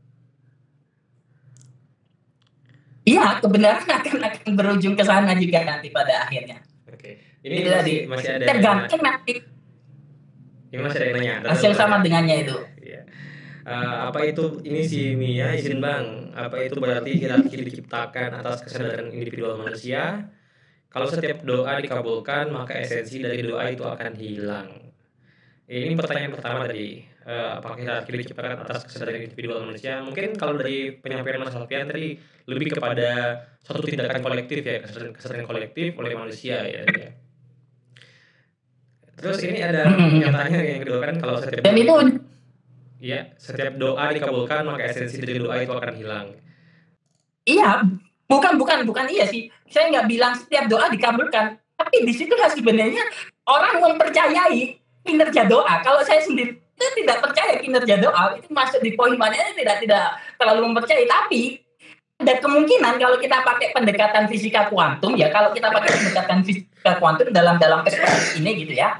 Iya, kebenaran akan berujung ke sana juga nanti pada akhirnya. Oke. Ini masih ada tergantung nanti. Ini masih ada yang nanya. Hasil sama dengannya itu. Iya. Apa itu ini si Mia izin Bang? Apa itu berarti hierarki diciptakan atas kesadaran individual manusia? Kalau setiap doa dikabulkan, maka esensi dari doa itu akan hilang. Ini pertanyaan pertama tadi, apakah hierarki diciptakan atas kesadaran individual manusia? Mungkin kalau dari penyampaian Mas Alfian tadi lebih kepada suatu tindakan kolektif ya, kesadaran kolektif oleh manusia ya. Terus ini ada pernyataannya yang kedua kan kalau setiap doa dikabulkan maka esensi dari doa itu akan hilang. Iya, bukan iya sih. Saya nggak bilang setiap doa dikabulkan, tapi di situ sebenarnya orang mempercayai kinerja doa. Kalau saya sendiri itu tidak percaya kinerja doa, itu masuk di poin mana tidak terlalu mempercayai. Tapi ada kemungkinan kalau kita pakai pendekatan fisika kuantum ya, kalau kita pakai pendekatan fisika kuantum dalam perspektif ini gitu ya,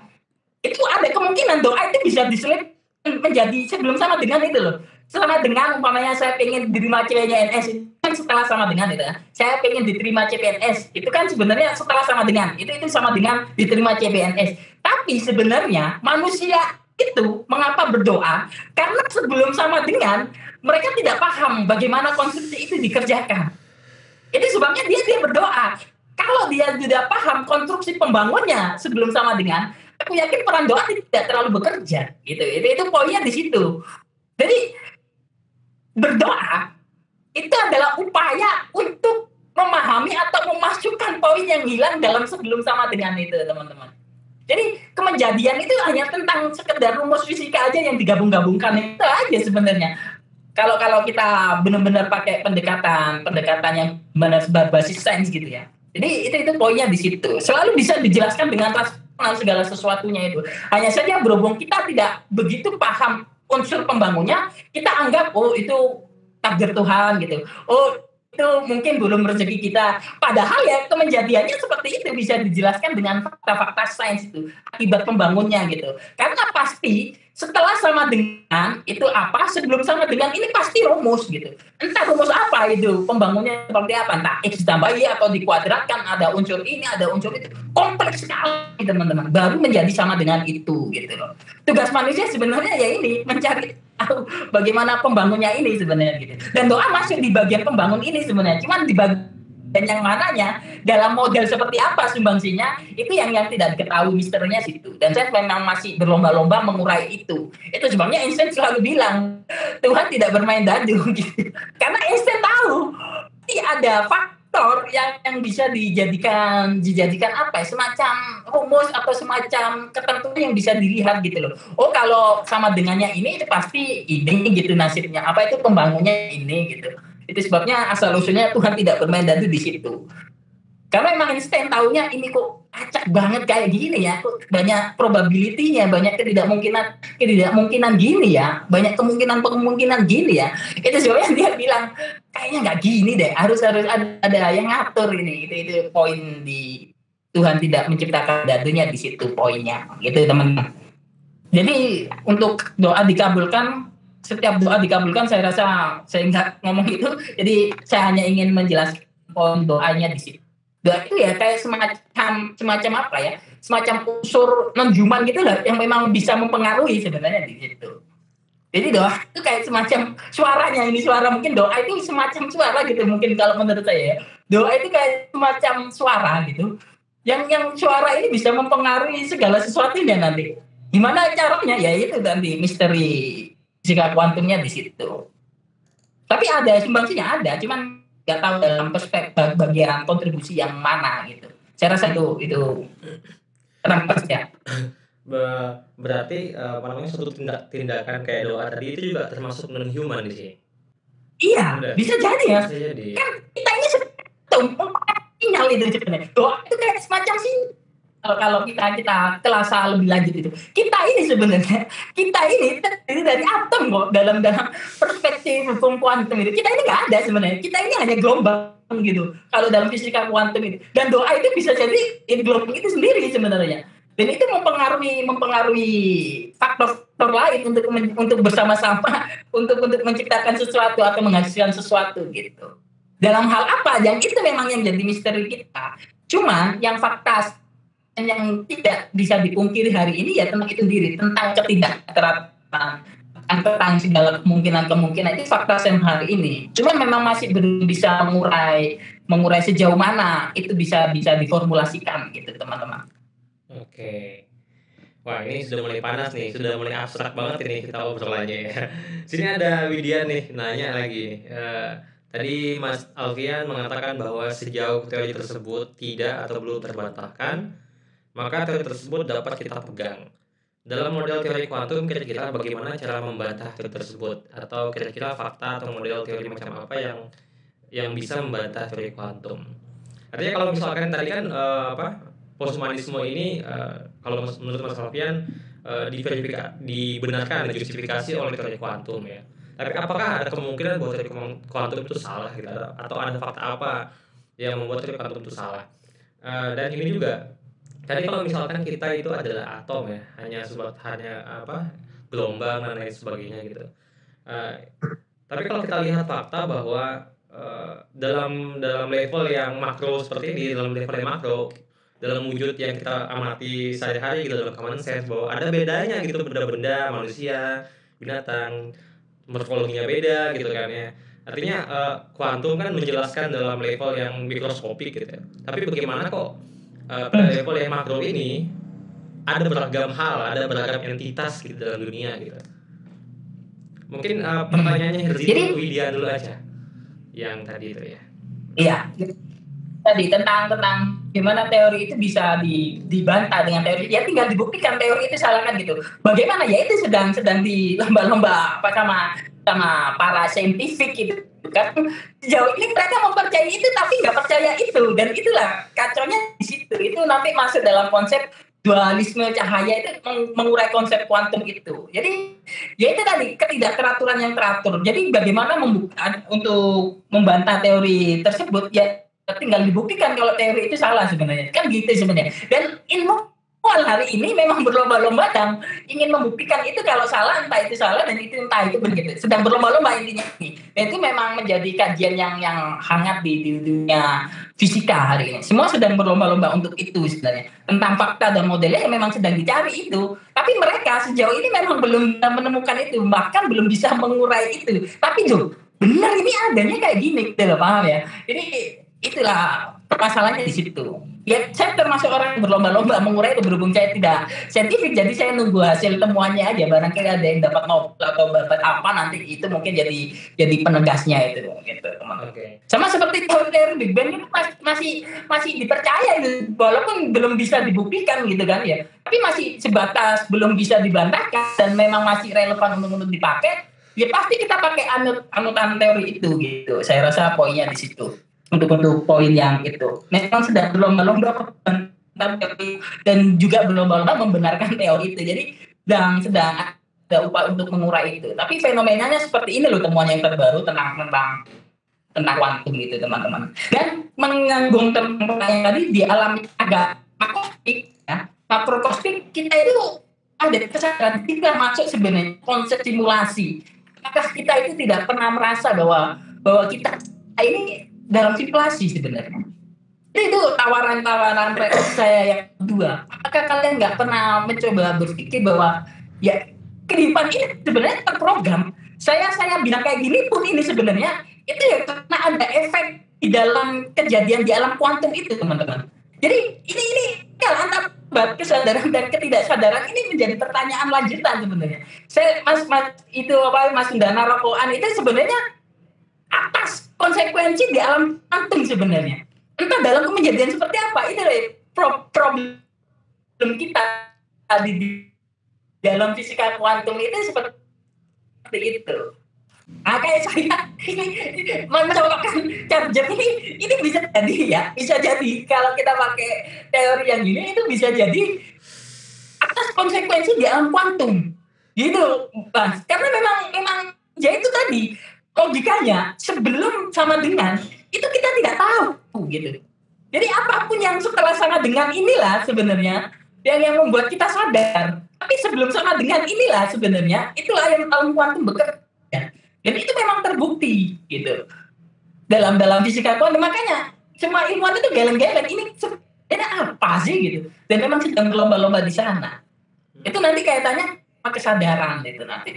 itu ada kemungkinan doa itu bisa diselip menjadi sebelum sama dengan itu loh. Sama dengan umpamanya saya pengen diterima CPNS itu kan setelah sama dengan itu ya. Saya pengen diterima CPNS itu kan sebenarnya setelah sama dengan itu sama dengan diterima CPNS. Tapi sebenarnya manusia itu mengapa berdoa? Karena sebelum sama dengan mereka tidak paham bagaimana konstruksi itu dikerjakan. Itu sebabnya dia berdoa. Kalau dia tidak paham konstruksi pembangunnya sebelum sama dengan, aku yakin peran doa tidak terlalu bekerja. Gitu. Itu poinnya di situ. Jadi berdoa itu adalah upaya untuk memahami atau memasukkan poin yang hilang dalam sebelum sama dengan itu, teman-teman. Jadi kejadian itu hanya tentang sekedar rumus fisika aja yang digabung-gabungkan itu aja sebenarnya. Kalau kita benar-benar pakai pendekatan yang berbasis sains gitu ya. Jadi itu poinnya di situ. Selalu bisa dijelaskan dengan rasional segala sesuatunya itu. Hanya saja berhubung kita tidak begitu paham unsur pembangunnya, kita anggap oh itu takdir Tuhan gitu. Oh itu mungkin belum rezeki kita. Padahal ya kejadiannya seperti itu bisa dijelaskan dengan fakta-fakta sains itu akibat pembangunnya gitu. Karena pasti setelah sama dengan itu apa, sebelum sama dengan ini pasti rumus gitu. Entah rumus apa itu, pembangunnya seperti apa, entah X ditambah Y atau dikuadratkan, ada unsur ini, ada unsur itu. Kompleks sekali teman-teman, baru menjadi sama dengan itu gitu loh. Tugas manusia sebenarnya ya ini, mencari tahu bagaimana pembangunnya ini sebenarnya gitu. Dan doa masuk di bagian pembangun ini sebenarnya, cuman di bagian yang mananya dalam model seperti apa sumbangsinya itu yang tidak diketahui misterinya situ. Dan saya memang masih berlomba-lomba mengurai itu sebabnya Einstein selalu bilang Tuhan tidak bermain dadu gitu. Karena Einstein tahu ada faktor yang bisa dijadikan apa ya, semacam rumus atau semacam ketentuan yang bisa dilihat gitu loh. Oh kalau sama dengannya ini pasti ini gitu nasibnya, apa itu pembangunnya ini gitu. Itu sebabnya asal usulnya Tuhan tidak bermain dadu di situ. Karena memang Einstein tahunya ini kok acak banget kayak gini ya, kok banyak probability-nya, banyak ketidakmungkinan gini ya, banyak kemungkinan gini ya. Itu sebabnya dia bilang kayaknya nggak gini deh, harus ada yang ngatur ini. Itu poin di Tuhan tidak menciptakan dadunya di situ poinnya, gitu teman-teman. Jadi untuk doa dikabulkan, setiap doa dikabulkan, saya rasa saya nggak ngomong itu, jadi saya hanya ingin menjelaskan poin doanya di situ. Doa itu ya kayak semacam apa ya, semacam unsur non human gitu lah, yang memang bisa mempengaruhi sebenarnya di situ. Jadi doa itu kayak semacam suaranya, ini suara, mungkin doa itu semacam suara gitu mungkin kalau menurut saya. Doa itu kayak semacam suara gitu, yang suara ini bisa mempengaruhi segala sesuatunya nanti. Gimana caranya? Ya itu tadi misteri fisika kuantumnya di situ. Tapi ada sumbangsinya, ada, cuman nggak tahu dalam perspektif bagian kontribusi yang mana gitu. Saya rasa itu terangkat ya. Berarti apa namanya, suatu tindakan kayak doa tadi itu juga termasuk non human di sini. Iya, Udah. bisa jadi ya. Bisa jadi. Kan kita ini sinyal itu sebenarnya. Doa itu kayak semacam sih. Kalau kita kelasa lebih lanjut itu, kita ini sebenarnya terdiri dari atom kok dalam perspektif hukum kuantum itu. Kita ini nggak ada sebenarnya. Kita ini hanya gelombang gitu. Kalau dalam fisika kuantum ini, dan doa itu bisa jadi gelombang itu sendiri sebenarnya. Dan itu mempengaruhi faktor lain untuk bersama-sama untuk menciptakan sesuatu atau menghasilkan sesuatu gitu. Dalam hal apa? Yang itu memang yang jadi misteri kita. Cuman yang fakta yang tidak bisa dipungkiri hari ini ya tentang itu sendiri, tentang ketidakteratan, tentang segala kemungkinan itu fakta yang hari ini. Cuma memang masih belum bisa mengurai sejauh mana itu bisa diformulasikan gitu teman-teman. Oke. Wah ini sudah mulai panas nih, sudah mulai abstrak banget ini kita obrolannya ya. Sini ada Widya nih nanya lagi. Tadi Mas Alfian mengatakan bahwa sejauh teori tersebut tidak atau belum terbantahkan, maka teori tersebut dapat kita pegang. Dalam model teori kuantum, kira-kira bagaimana cara membantah teori tersebut? Atau kira-kira fakta atau model teori macam apa yang bisa membantah teori kuantum? Artinya kalau misalkan tadi kan posthumanisme ini kalau menurut Mas Alfian dibenarkan, dijustifikasi oleh teori kuantum ya. Tapi apakah ada kemungkinan bahwa teori kuantum itu salah gitu? Atau ada fakta apa yang membuat teori kuantum itu salah? Dan ini juga tadi kalau misalkan kita itu adalah atom ya, hanya gelombang dan lain sebagainya gitu. Tapi kalau kita lihat fakta bahwa dalam level yang makro seperti ini, dalam level yang makro, dalam wujud yang kita amati sehari-hari gitu, dalam common sense bahwa ada bedanya gitu, benda-benda, manusia, binatang, morfologinya beda gitu kan ya. Artinya kuantum kan menjelaskan dalam level yang mikroskopik gitu ya. Tapi bagaimana kok pada level yang makro ini ada beragam hal, ada beragam entitas gitu dalam dunia gitu. Mungkin pertanyaannya Herzi Widya dulu aja, yang tadi itu ya. Iya, tadi tentang gimana teori itu bisa dibantah dengan teori, ya tinggal dibuktikan teori itu salah kan gitu. Bagaimana ya, itu sedang di lomba-lomba apa sama sama para saintifik gitu kan. Sejauh ini mereka mempercayai itu tapi nggak percaya itu, dan itulah kacaunya di situ. Itu nanti masuk dalam konsep dualisme cahaya, itu mengurai konsep kuantum itu. Jadi ya itu tadi, ketidakteraturan yang teratur. Jadi bagaimana untuk membantah teori tersebut, ya tinggal dibuktikan kalau teori itu salah sebenarnya, kan gitu sebenarnya. Dan ilmu hari ini memang berlomba-lomba dan ingin membuktikan itu, kalau salah entah itu salah dan itu entah itu begitu, sedang berlomba-lomba intinya ini. Dan itu memang menjadi kajian yang hangat di dunia fisika hari ini. Semua sedang berlomba-lomba untuk itu sebenarnya, tentang fakta dan modelnya yang memang sedang dicari itu. Tapi mereka sejauh ini memang belum menemukan itu, bahkan belum bisa mengurai itu. Tapi tuh benar ini adanya kayak gini, gitu, paham ya? Jadi itulah masalahnya di situ. Ya, saya termasuk orang yang berlomba-lomba mengurai itu, berhubung saya tidak saintifik, jadi saya nunggu hasil temuannya aja. Barangkali ada yang dapat Nobel atau dapat apa, nanti itu mungkin jadi penegasnya itu, gitu teman-teman. Oke. Sama seperti teori Big Bang itu masih dipercaya itu, walaupun belum bisa dibuktikan gitu kan ya. Tapi masih sebatas belum bisa dibantahkan dan memang masih relevan untuk dipakai. Ya pasti kita pakai anutan teori itu gitu. Saya rasa poinnya di situ. Untuk poin yang itu memang sedang berlomba-lomba dan juga berlomba-lomba membenarkan teori itu. Jadi sedang ada upaya untuk mengurai itu. Tapi fenomenanya seperti ini loh, temuan yang terbaru tentang kuantum gitu teman-teman. Dan menganggung tentang pertanyaan tadi, di alam agak makrokosmik kita itu ada kesadaran kita masuk sebenarnya konsep simulasi. Apakah kita itu tidak pernah merasa bahwa kita ini dalam simulasi sebenarnya? Itu tawaran saya yang kedua. Apakah kalian nggak pernah mencoba berpikir bahwa ya kehidupan ini sebenarnya terprogram? Saya bilang kayak gini pun ini sebenarnya itu ya karena ada efek di dalam kejadian di alam kuantum itu, teman-teman. Jadi ini ya, antara kesadaran dan ketidaksadaran ini menjadi pertanyaan lanjutan sebenarnya. Mas Sundana Rokoan itu sebenarnya atas konsekuensi di alam kuantum sebenarnya. Entah dalam kejadian seperti apa, itu problem kita di dalam fisika kuantum itu seperti itu. Nah, kayak saya ini mencobakan charger ini bisa jadi kalau kita pakai teori yang gini itu bisa jadi atas konsekuensi di alam kuantum gitu, Bang. Karena memang ya itu tadi logikanya sebelum sama dengan itu kita tidak tahu gitu. Jadi apapun yang setelah sama dengan inilah sebenarnya yang membuat kita sadar. Tapi sebelum sama dengan inilah sebenarnya itulah yang alam kuantum bekerja. Dan itu memang terbukti gitu dalam fisika kuantum. Makanya semua ilmuwan itu geleng-geleng ini apa sih gitu. Dan memang sedang berlomba-lomba di sana. Itu nanti kaitannya sama kesadaran itu nanti.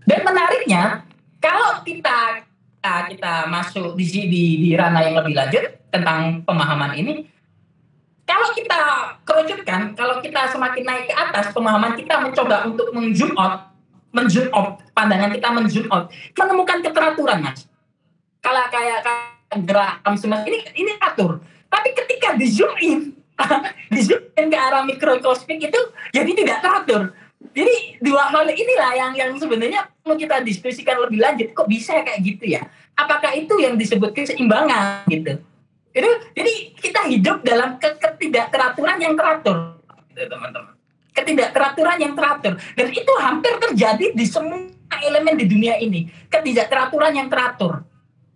Dan menariknya kalau kita masuk di ranah yang lebih lanjut tentang pemahaman ini, kalau kita kerucutkan, kalau kita semakin naik ke atas, pemahaman kita mencoba untuk men-zoom out, pandangan kita men-zoom out, menemukan keteraturan, Mas. Kalau kayak gerak semesta ini atur. Tapi ketika di-zoom in ke arah mikrokosmik itu jadi tidak teratur. Jadi dua hal inilah yang sebenarnya perlu kita diskusikan lebih lanjut. Kok bisa kayak gitu ya? Apakah itu yang disebut keseimbangan gitu? Jadi kita hidup dalam ketidakteraturan yang teratur, gitu, teman-teman. Ketidakteraturan yang teratur, dan itu hampir terjadi di semua elemen di dunia ini. Ketidakteraturan yang teratur.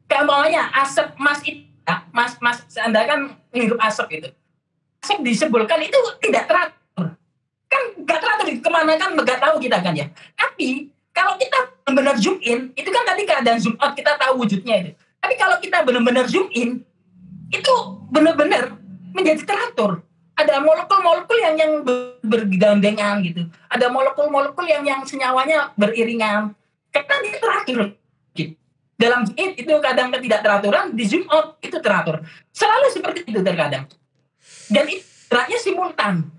Kayak maunya asap mas Anda kan menghirup asap itu. Asap disebutkan itu tidak teratur. Kan nggak teratur kemana kan nggak tahu kita kan ya. Tapi kalau kita benar-benar zoom in, itu kan tadi keadaan zoom out kita tahu wujudnya itu. Tapi kalau kita benar-benar zoom in, itu benar-benar menjadi teratur. Ada molekul-molekul yang bergandengan gitu. Ada molekul-molekul yang senyawanya beriringan. Karena dia teratur. Gitu. Dalam zoom in itu kadang tidak teraturan, di zoom out itu teratur. Selalu seperti itu terkadang. Dan itu geraknya simultan.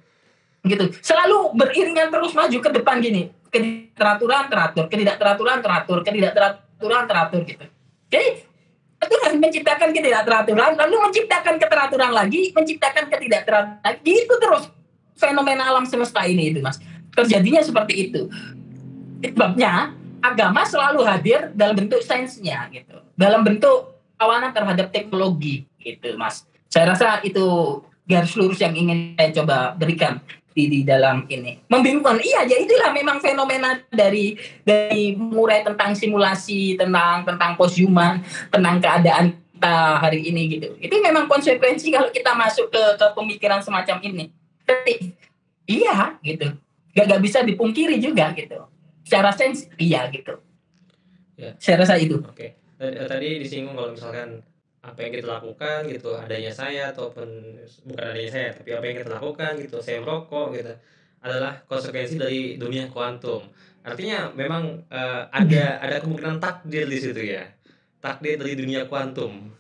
Gitu. Selalu beriringan terus maju ke depan gini. Ketidakteraturan teratur, ketidakteraturan teratur, ketidakteraturan teratur gitu. Jadi Tuhan menciptakan ketidakteraturan, lalu menciptakan keteraturan lagi, menciptakan ketidakteraturan lagi, itu terus fenomena alam semesta ini itu Mas. Terjadinya seperti itu. Sebabnya agama selalu hadir dalam bentuk sainsnya gitu, dalam bentuk kawanan terhadap teknologi gitu Mas. Saya rasa itu garis lurus yang ingin saya coba berikan di dalam ini. Membingungkan, iya ya itulah memang fenomena dari mulai tentang simulasi, tentang posthuman, tentang keadaan kita hari ini gitu. Itu memang konsekuensi kalau kita masuk ke pemikiran semacam ini. Tapi iya gitu, gak bisa dipungkiri juga gitu. Secara sains iya gitu. Ya. Saya rasa itu. Oke. Tadi disinggung kalau misalkan apa yang kita lakukan gitu, adanya saya ataupun bukan adanya saya, tapi apa yang kita lakukan gitu, saya merokok gitu, adalah konsekuensi dari dunia kuantum. Artinya memang ada kemungkinan takdir di situ ya, takdir dari dunia kuantum.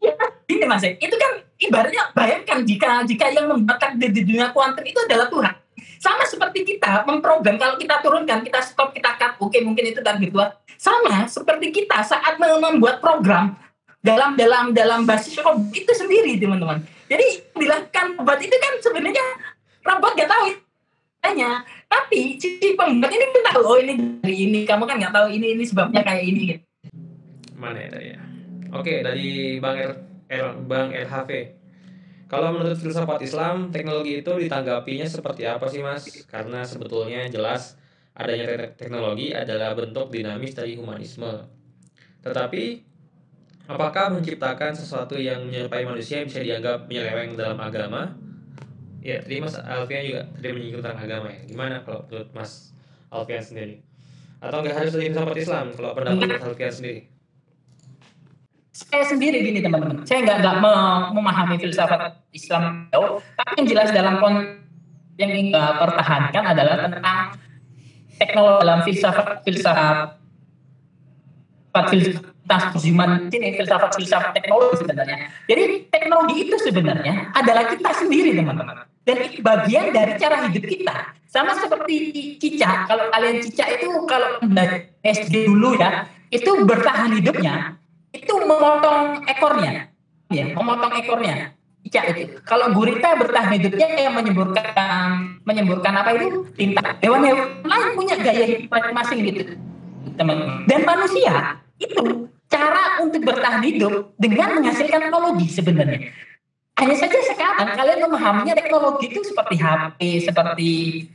Ya, ini Mas, itu kan ibaratnya bayangkan jika yang membuat takdir di dunia kuantum itu adalah Tuhan. Sama seperti kita memprogram, kalau kita turunkan, kita stop, kita cut, oke mungkin itu takdir Tuhan. Sama seperti kita saat membuat program dalam basis robot itu sendiri teman-teman. Jadi dilakukan robot itu kan sebenarnya robot nggak tahu tanya, tapi si pembuat ini pun tahu, oh ini dari ini, kamu kan nggak tahu ini sebabnya kayak ini. Gitu. Mana ya tadi ya? Oke, dari Bang LHV. Kalau menurut filsafat Islam, teknologi itu ditanggapinya seperti apa sih Mas? Karena sebetulnya jelas adanya teknologi adalah bentuk dinamis dari humanisme. Tetapi, apakah menciptakan sesuatu yang menyerupai manusia bisa dianggap menyeleweng dalam agama? Ya, tadi Mas Alfian juga tadi menyinggung tentang agama ya. Gimana kalau menurut Mas Alfian sendiri? Atau nggak harus dari filsafat Islam kalau pendapat Mas Alfian sendiri? Saya sendiri gini teman-teman, saya nggak memahami filsafat Islam jauh, tapi yang jelas dalam yang ingin pertahankan adalah tentang teknologi dalam filsafat teknologi sebenarnya. Jadi teknologi itu sebenarnya adalah kita sendiri teman-teman, dan itu bagian dari cara hidup kita. Sama seperti cicak, kalau kalian cicak itu kalau SD dulu ya, itu bertahan hidupnya itu memotong ekornya, ya, memotong ekornya. Cicak itu. Kalau gurita bertahan hidupnya yang menyemburkan apa itu tinta. Hewan-hewan lain punya gaya hidup masing-masing gitu, teman-teman. Dan manusia itu cara untuk bertahan hidup dengan menghasilkan teknologi sebenarnya. Hanya saja sekarang kalian memahaminya teknologi itu seperti HP,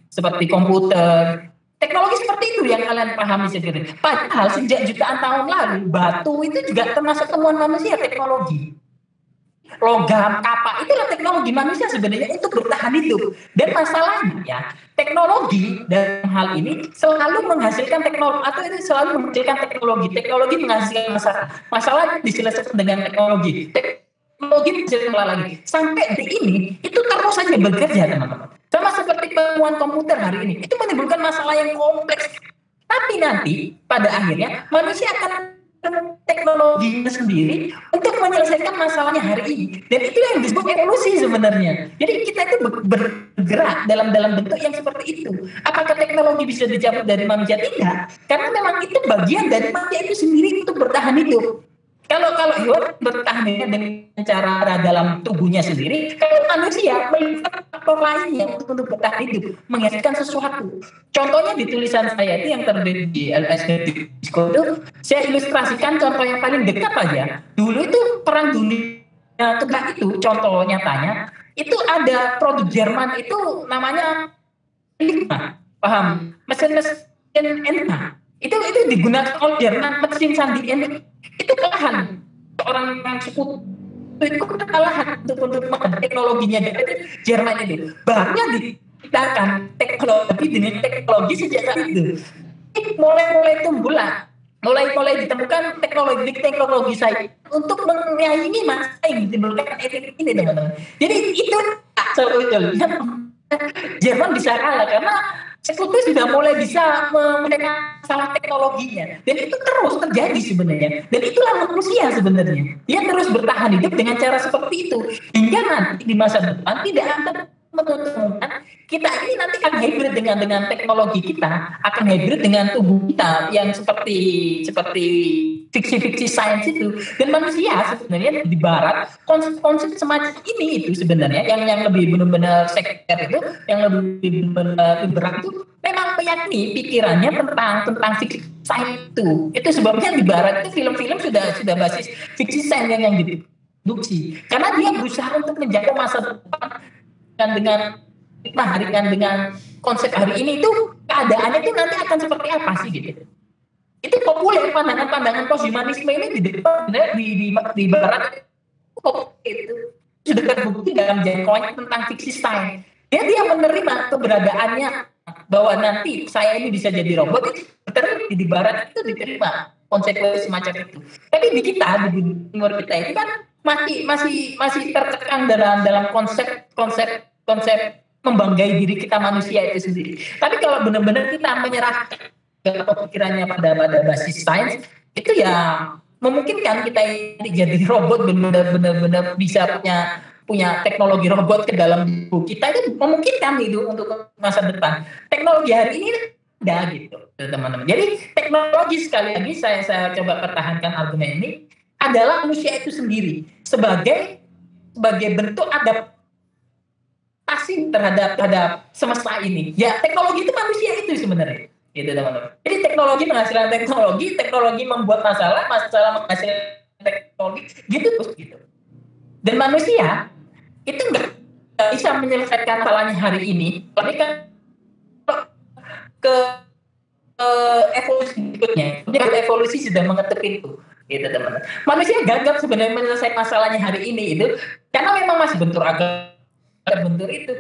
seperti komputer. Teknologi seperti itu yang kalian pahami sebenarnya. Padahal sejak jutaan tahun lalu, batu itu juga termasuk temuan manusia teknologi. Logam, kapak, itulah teknologi manusia sebenarnya untuk bertahan hidup. Dan masalahnya ya, teknologi dalam hal ini selalu menghasilkan teknologi, atau itu selalu menghasilkan teknologi. Teknologi menghasilkan masalah diselesaikan dengan teknologi. Teknologi menghasilkan lagi. Sampai di ini, itu terus saja bekerja teman-teman. Sama seperti penemuan komputer hari ini, itu menimbulkan masalah yang kompleks. Tapi nanti pada akhirnya manusia akan teknologinya sendiri untuk menyelesaikan masalahnya hari ini. Dan itu yang disebut evolusi sebenarnya. Jadi kita itu bergerak dalam bentuk yang seperti itu. Apakah teknologi bisa dicabut dari manusia? Tidak. Karena memang itu bagian dari manusia itu sendiri untuk bertahan hidup. Kalau hewan bertahan dengan cara dalam tubuhnya sendiri, kalau manusia melihat faktor lainnya untuk bertahan hidup, menghasilkan sesuatu. Contohnya di tulisan saya itu yang terbit di LSD Disco itu, saya ilustrasikan contoh yang paling dekat aja. Dulu itu perang dunia kedua itu, contoh nyatanya, itu ada produk Jerman itu namanya Enigma, paham? Mesin Enigma. Itu digunakan oleh Jerman, mesin sandi itu kalahan orang yang sekutu itu kalahan untuk teknologinya Jerman itu barunya diciptakan teknologi dengan teknologi sejak saat itu mulai tumbuhlah mulai ditemukan teknologi saya untuk menyaingi masa yang ditimbulkan ini teman-teman. Jadi itu sebetulnya Jerman bisa kalah karena sekutu sudah mulai bisa menekan masalah teknologinya, dan itu terus terjadi sebenarnya, dan itulah manusia sebenarnya, dia terus bertahan hidup dengan cara seperti itu hingga nanti di masa depan tidak akan menentukan kita ini nanti akan hybrid dengan teknologi kita, akan hybrid dengan tubuh kita yang seperti fiksi-fiksi sains itu. Dan manusia sebenarnya di barat konsep semacam ini itu sebenarnya yang lebih benar-benar sekuler itu, yang lebih benar berat itu memang meyakini pikirannya tentang fiksi sains itu. Itu sebabnya di barat itu film-film sudah basis fiksi sains yang diproduksi. Karena dia berusaha untuk menjaga masa depan dengan dengan konsep hari ini itu keadaannya itu nanti akan seperti apa sih gitu. Itu populer pandangan-pandangan posthumanisme ini di depan di barat itu sudah terbukti dalam jangkauan tentang fiksi sains. Dia menerima keberadaannya bahwa nanti saya ini bisa jadi robot itu di barat itu diterima konsekuensi semacam itu. Tapi di kita di timur kita ini kan masih terkekang dalam konsep membanggai diri kita manusia itu sendiri. Tapi kalau benar-benar kita menyerahkan pikirannya pada basis sains, itu ya memungkinkan kita jadi robot benar-benar bisa punya teknologi robot ke dalam tubuh kita, itu memungkinkan itu untuk masa depan. Teknologi hari ini ada gitu, teman-teman. Jadi teknologi, sekali lagi saya coba pertahankan argumen ini, adalah manusia itu sendiri sebagai bentuk adaptasi terhadap semesta ini. Ya, teknologi itu manusia itu sebenarnya. Gitu, teman-teman. Jadi teknologi menghasilkan teknologi membuat masalah menghasilkan teknologi, gitu terus gitu. Dan manusia itu nggak bisa menyelesaikan masalahnya hari ini, tapi kan ke evolusi berikutnya. Evolusi sudah mengetuk itu. Gitu, teman-teman. Manusia gagap sebenarnya menyelesaikan masalahnya hari ini itu karena memang masih bentur itu.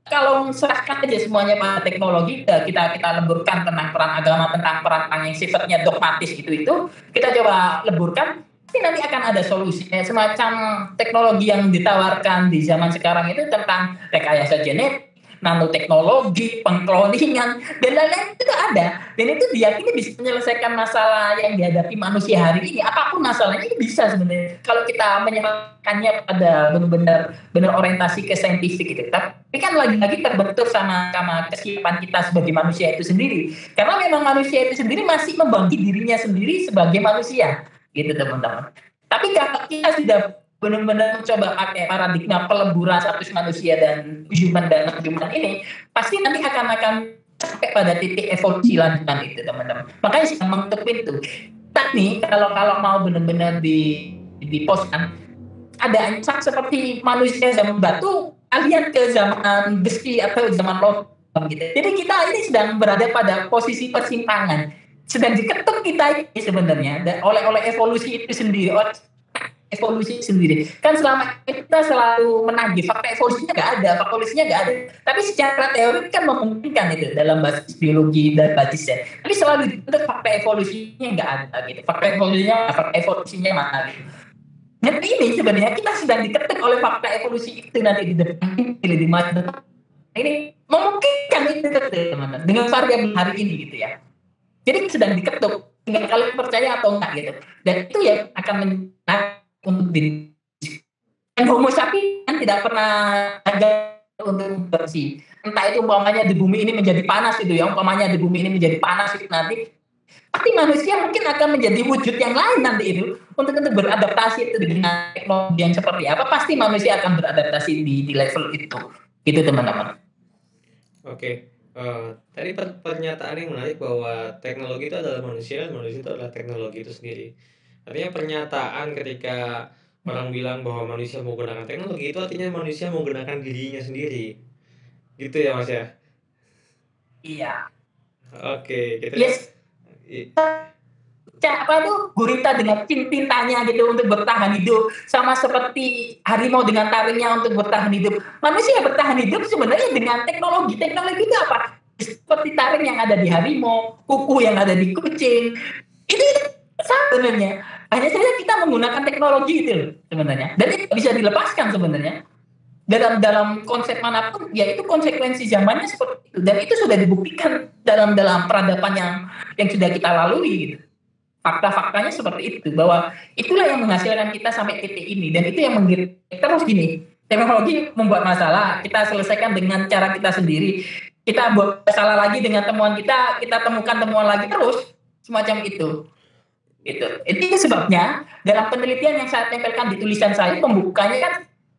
Kalau serahkan aja semuanya pada teknologi, kita leburkan tentang peran agama, tentang peran yang sifatnya dogmatis itu kita coba leburkan, pasti nanti akan ada solusinya. Semacam teknologi yang ditawarkan di zaman sekarang itu tentang rekayasa genetik, nanoteknologi, pengkloningan, dan lain-lain itu ada. Dan itu diyakini bisa menyelesaikan masalah yang dihadapi manusia hari ini. Apapun masalahnya itu bisa sebenarnya. Kalau kita menyerahkannya pada benar-benar orientasi ke saintifik gitu. Tapi kan lagi-lagi terbentur sama kesiapan kita sebagai manusia itu sendiri. Karena memang manusia itu sendiri masih membangkit dirinya sendiri sebagai manusia. Gitu, teman-teman. Tapi kalau kita sudah benar-benar mencoba pakai paradigma peleburan status manusia dan human ini, pasti nanti akan sampai pada titik evolusi lanjutan itu, teman-teman. Makanya sedang mengetuk pintu. Tapi kalau mau benar-benar diposkan, ada seperti manusia zaman batu, alien ke zaman besi atau zaman logam gitu. Jadi kita ini sedang berada pada posisi persimpangan, sedang diketuk kita ini sebenarnya oleh evolusi itu sendiri. Evolusi sendiri kan selama kita selalu menagih fakta evolusinya nggak ada, tapi secara teori kan memungkinkan itu dalam basis biologi dan basisnya, tapi selalu dituntut fakta evolusinya nggak ada gitu, fakta evolusinya mana gitu. Dan ini sebenarnya kita sedang diketuk oleh fakta evolusi itu nanti di depan, di masa depan. Ini memungkinkan itu, teman-teman, dengan variabel hari ini gitu ya. Jadi sedang diketuk, tinggal kalian percaya atau enggak gitu. Dan itu ya akan untuk diri. Dan Homo sapiens kan tidak pernah ada untuk bersih. Entah itu umpamanya di bumi ini menjadi panas itu ya, umpamanya di bumi ini menjadi panas itu nanti, tapi manusia mungkin akan menjadi wujud yang lain nanti itu untuk beradaptasi itu dengan teknologi yang seperti apa, pasti manusia akan beradaptasi di level itu. Gitu, teman-teman. Oke. Tadi pernyataan yang menarik bahwa teknologi itu adalah manusia, dan manusia itu adalah teknologi itu sendiri. Artinya pernyataan ketika orang bilang bahwa manusia mau gunakan teknologi, itu artinya manusia mau gunakan dirinya sendiri. Gitu ya, Mas ya? Iya. Oke, kita yes. Apa tuh gurita dengan tintanya gitu untuk bertahan hidup, sama seperti harimau dengan taringnya untuk bertahan hidup. Manusia bertahan hidup sebenarnya dengan teknologi itu apa? Seperti taring yang ada di harimau, kuku yang ada di kucing, itu sebenarnya hanya saja kita menggunakan teknologi itu sebenarnya, dan itu bisa dilepaskan sebenarnya dalam konsep manapun, yaitu konsekuensi zamannya seperti itu, dan itu sudah dibuktikan dalam peradaban yang sudah kita lalui gitu. Fakta-faktanya seperti itu, bahwa itulah yang menghasilkan kita sampai titik ini, dan itu yang terus gini, Teknologi membuat masalah, kita selesaikan dengan cara kita sendiri. Kita buat masalah lagi dengan temuan kita, kita temukan temuan lagi terus, semacam itu. Gitu. Itu sebabnya dalam penelitian yang saya tempelkan di tulisan saya, pembukanya kan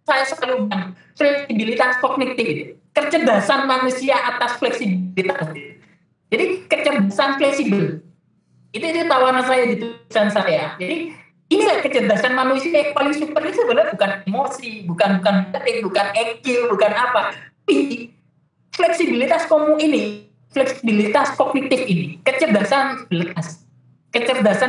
saya selalu bilang fleksibilitas kognitif, kecerdasan manusia atas fleksibilitas. Jadi kecerdasan fleksibel itu tawaran saya di tulisan saya. Jadi inilah kecerdasan manusia yang paling super itu sebenarnya bukan emosi, bukan EQ, bukan apa. Tapi fleksibilitas fleksibilitas kognitif ini, kecerdasan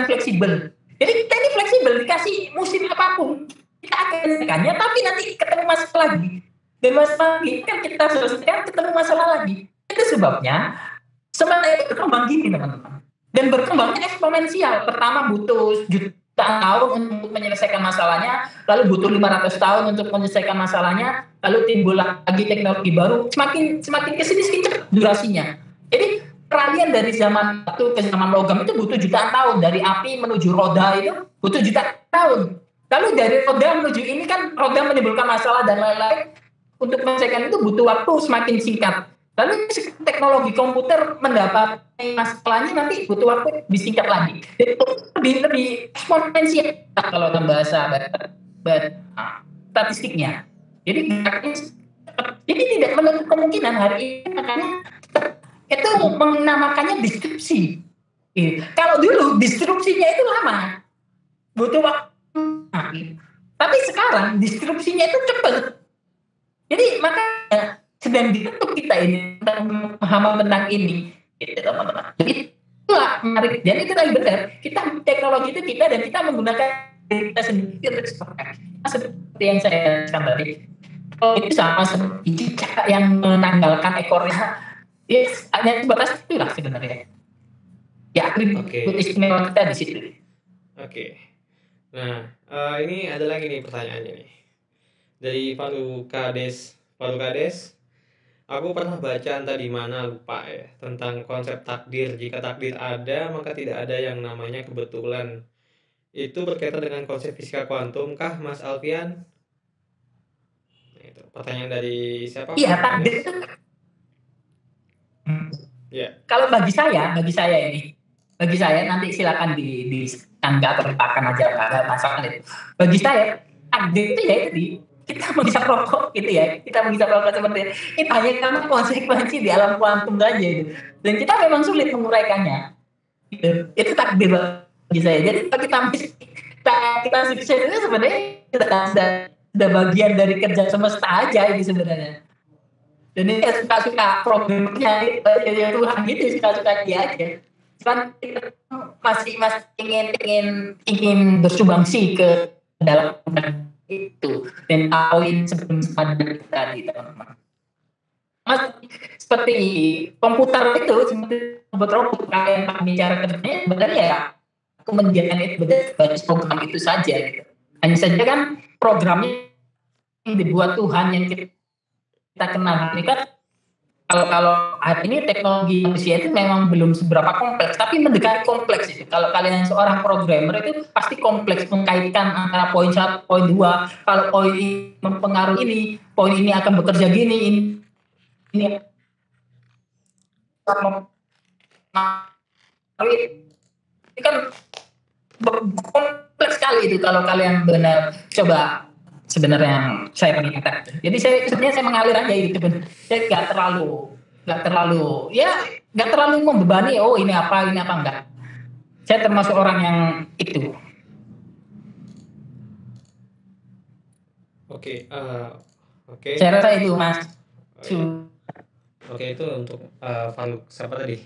fleksibel. Jadi kita ini fleksibel, dikasih musim apapun, kita akan menekannya, tapi nanti ketemu masalah lagi. Dan masalah lagi, kan kita selesaikan, ketemu masalah lagi. Itu sebabnya, sebenarnya itu berkembang gini teman-teman. Dan berkembangnya eksponensial. Pertama butuh jutaan tahun untuk menyelesaikan masalahnya, lalu butuh 500 tahun untuk menyelesaikan masalahnya, lalu timbul lagi teknologi baru, semakin kesini semakin cepat durasinya. Jadi peralihan dari zaman batu ke zaman logam itu butuh jutaan tahun. Dari api menuju roda itu butuh jutaan tahun. Lalu dari roda menuju ini kan roda menimbulkan masalah dan lain-lain. Untuk menyelesaikan itu butuh waktu semakin singkat. Lalu teknologi komputer mendapat masalahnya nanti butuh waktu disingkat lagi. Itu lebih eksponensial kalau dalam bahasa statistiknya. Jadi tidak menutup kemungkinan hari ini makanya itu menamakannya disrupsi. Kalau dulu disrupsinya itu lama, butuh waktu. Tapi sekarang disrupsinya itu cepat. Jadi makanya sedang dibentuk kita ini tentang pemahaman tentang ini, gitu teman-teman. Jadi itulah menarik. Jadi kita benar, kita teknologi itu kita dan kita menggunakan kita sendiri untuk seperti yang saya katakan tadi. Itu sama seperti cicak yang menanggalkan ekornya. Yes, hanya sebatas itulah sebenarnya. Ya, atribut istimewa kita di situ. Oke. Nah, ini ada lagi nih pertanyaannya nih. Dari Palu Kades. Aku pernah baca entah di mana lupa ya tentang konsep takdir. Jika takdir ada, maka tidak ada yang namanya kebetulan. Itu berkaitan dengan konsep fisika kuantum kah, Mas Alfian? Nah, itu pertanyaan dari siapa? Iya, takdir itu. Ya. Kalau bagi saya nanti silakan dianggap terlupakan aja, nggak ada masalah itu. Bagi saya takdir itu ya itu kita menghisap rokok gitu ya, kita menghisap rokok seperti ini hanya karena konsekuensi di alam kuantum saja gitu. Dan kita memang sulit menguraikannya gitu. Itu takdir bagi saya. Jadi kalau kita sukses itu sebenarnya sudah bagian dari kerja semesta aja ini sebenarnya. Dan ini suka-suka problemnya ya Tuhan gitu, suka-suka dia aja. Kan masih ingin bersumbangsi ke dalam itu dan tahuin sebelum dari tadi teman-teman. Mas seperti komputer itu seperti robot-robot yang bicara kerjanya sebenarnya ya aku menjadikan itu basis program itu saja gitu. Hanya saja kan programnya yang dibuat Tuhan yang kita kenal ini kan kalau hari ini teknologi manusia itu memang belum seberapa kompleks, tapi mendekati kompleks itu. Kalau kalian seorang programmer itu pasti kompleks mengkaitkan antara poin 1, poin 2. Kalau poin ini mempengaruhi ini, poin ini akan bekerja gini, ini kan kompleks sekali itu kalau kalian benar coba sebenarnya yang saya pengen katakan. Jadi sebenarnya saya mengalir aja gitu benar. Saya nggak terlalu membebani. Oh ini apa enggak. Saya termasuk orang yang itu. Oke. Saya rasa itu Mas. Oke itu untuk Faruk siapa tadi?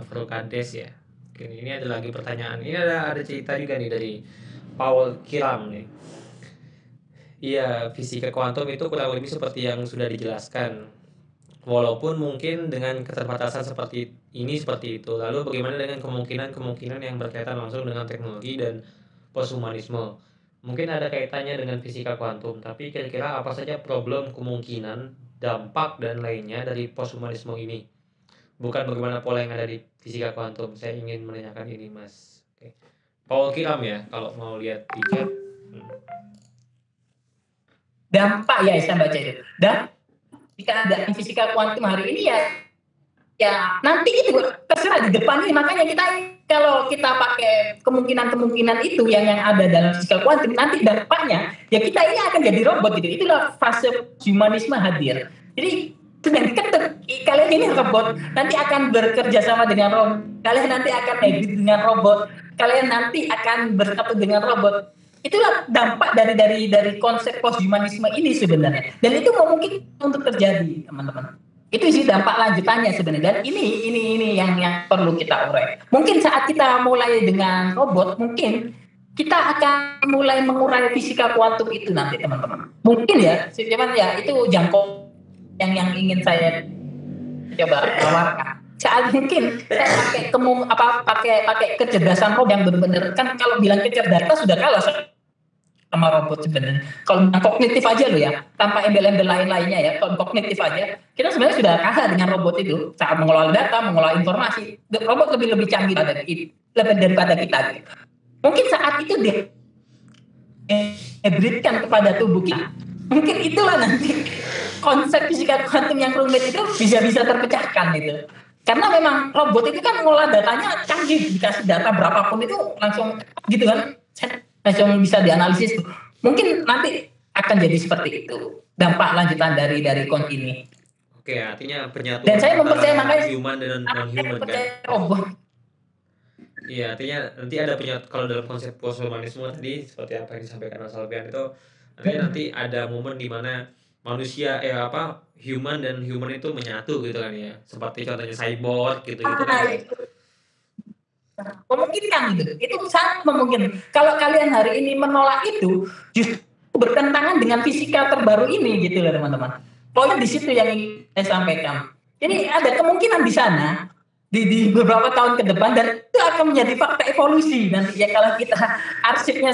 Faruk Kades ya. Oke, ini ada lagi pertanyaan. Ini ada cerita juga nih dari Paul Kiram nih. Iya, fisika kuantum itu kurang lebih seperti yang sudah dijelaskan. Walaupun mungkin dengan keterbatasan seperti itu. Lalu bagaimana dengan kemungkinan yang berkaitan langsung dengan teknologi dan posthumanisme? Mungkin ada kaitannya dengan fisika kuantum, tapi kira-kira apa saja problem, kemungkinan, dampak, dan lainnya dari posthumanisme ini? Bukan bagaimana pola yang ada di fisika kuantum. Saya ingin menanyakan ini, Mas. Oke. Paul Kiram ya, kalau mau lihat di chat. dampak ya saya baca itu. Dan jika ada fisika kuantum hari ini ya nanti itu terserah di depan ini. Makanya kita kalau kita pakai kemungkinan itu yang ada dalam fisika kuantum, nanti dampaknya ya kita ini akan jadi robot gitu. Itulah fase humanisme hadir. Jadi sudah diketuk, kalian ini robot, nanti akan bekerja sama dengan robot, kalian nanti akan edit dengan robot, kalian nanti akan bersatu dengan robot. Itulah dampak dari konsep posthumanisme ini sebenarnya, dan itu mungkin untuk terjadi, teman-teman. Itu sih dampak lanjutannya sebenarnya, dan ini yang perlu kita urai. Mungkin saat kita mulai dengan robot, mungkin kita akan mulai mengurai fisika kuantum itu nanti, teman-teman. Mungkin ya, cuman ya itu jangkau yang ingin saya coba tawarkan. Saat mungkin saya pakai kecerdasan robot yang benar-benar, kan kalau bilang kecerdasan sudah kalah sama robot sebenarnya. Kalau kognitif aja loh ya, tanpa embel-embel lain-lainnya ya, kalau kognitif aja, kita sebenarnya sudah kalah dengan robot itu saat mengelola data, mengelola informasi. Robot lebih canggih daripada kita. Gitu. Mungkin saat itu dia hibridkan kepada tubuh kita. Mungkin itulah nanti konsep fisika kuantum yang rumit itu bisa terpecahkan gitu. Karena memang robot itu kan mengolah datanya canggih, dikasih data berapapun itu langsung gitu kan. Langsung bisa dianalisis. Mungkin nanti akan jadi seperti itu dampak lanjutan dari kon ini. Oke, artinya penyatuan. Dan saya mempercayai makanya human dan non-human kan. Robot. Iya, artinya nanti ada kalau dalam konsep posthumanisme tadi seperti apa yang disampaikan Mas Alfian itu, artinya nanti ada momen di mana manusia human dan human itu menyatu gitu kan ya. Seperti contohnya cyborg gitu kan. Memungkinkan itu sangat memungkinkan. Kalau kalian hari ini menolak itu justru bertentangan dengan fisika terbaru ini gitu loh teman-teman. Poin di situ yang ingin saya sampaikan. Jadi ada kemungkinan di sana di beberapa tahun ke depan, dan itu akan menjadi fakta evolusi nanti ya kalau kita arsipnya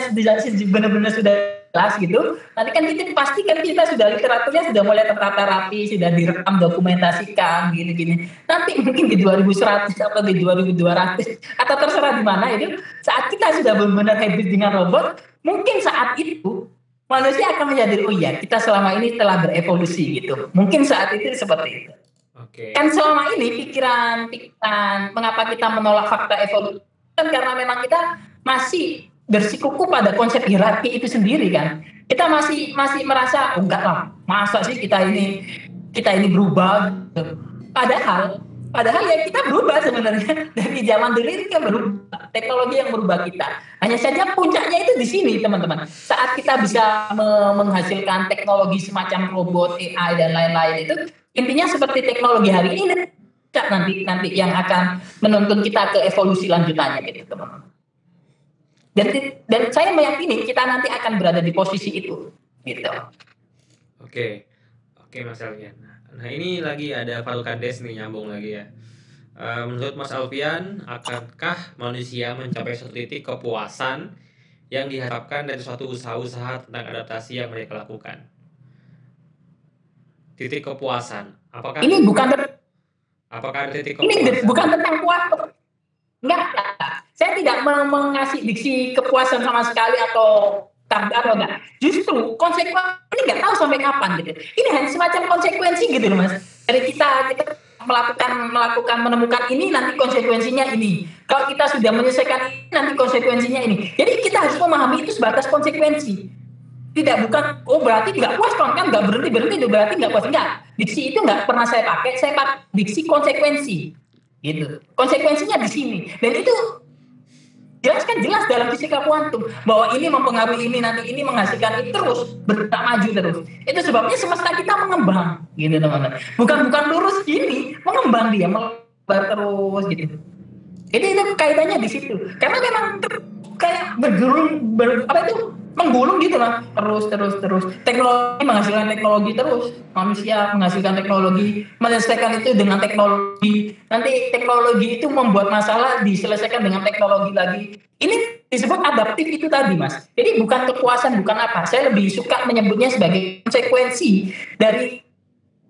benar-benar sudah jelas gitu. Nanti kan kita pastikan kita sudah literaturnya sudah mulai tertata rapi, sudah direkam, dokumentasikan gini-gini. Nanti mungkin di 2100 atau di 2200 atau terserah di mana itu, saat kita sudah benar-benar hybrid dengan robot, mungkin saat itu manusia akan menjadi kita selama ini telah berevolusi gitu. Mungkin saat itu seperti itu. Okay. Kan selama ini pikiran mengapa kita menolak fakta evolusi kan karena memang kita masih bersikuku pada konsep hierarki itu sendiri kan. Kita masih merasa enggak lah, masa sih kita ini berubah gitu. Padahal ya kita berubah sebenarnya dari zaman dulu itu kan berubah, teknologi yang merubah kita. Hanya saja puncaknya itu di sini teman-teman. Saat kita bisa menghasilkan teknologi semacam robot, AI dan lain-lain itu, intinya seperti teknologi hari ini nanti yang akan menuntun kita ke evolusi lanjutannya gitu teman-teman. Dan saya meyakini kita nanti akan berada di posisi itu gitu. Oke Mas Alfian. Nah ini lagi ada Falkandes nih, nyambung lagi ya. Menurut Mas Alfian, akankah manusia mencapai suatu titik kepuasan yang diharapkan dari suatu usaha-usaha tentang adaptasi yang mereka lakukan? Titik kepuasan. Apakah ada titik kepuasan? Ini bukan tentang puas. Enggak. Saya tidak mengasih diksi kepuasan sama sekali atau atau enggak. Justru konsekuensi ini nggak tahu sampai kapan gitu. Ini hanya semacam konsekuensi gitu loh Mas. Dari kita menemukan ini, nanti konsekuensinya ini. Kalau kita sudah menyelesaikan ini, nanti konsekuensinya ini. Jadi kita harus memahami itu sebatas konsekuensi. Bukan berarti nggak puas kan nggak berhenti berarti nggak puas, enggak. Diksi itu nggak pernah saya pakai diksi konsekuensi gitu. Konsekuensinya di sini, dan itu jelas dalam fisika kuantum bahwa ini mempengaruhi ini, nanti ini menghasilkan itu terus bergerak maju terus. Itu sebabnya semesta kita mengembang gitu teman-teman. Bukan lurus gini, mengembang dia melebar terus gitu. Itu kaitannya di situ. Karena memang kayak menggulung gitu lah, terus. Teknologi menghasilkan teknologi terus. Manusia menghasilkan teknologi, menyelesaikan itu dengan teknologi. Nanti teknologi itu membuat masalah, diselesaikan dengan teknologi lagi. Ini disebut adaptif itu tadi Mas. Jadi bukan kepuasan, bukan apa. Saya lebih suka menyebutnya sebagai konsekuensi dari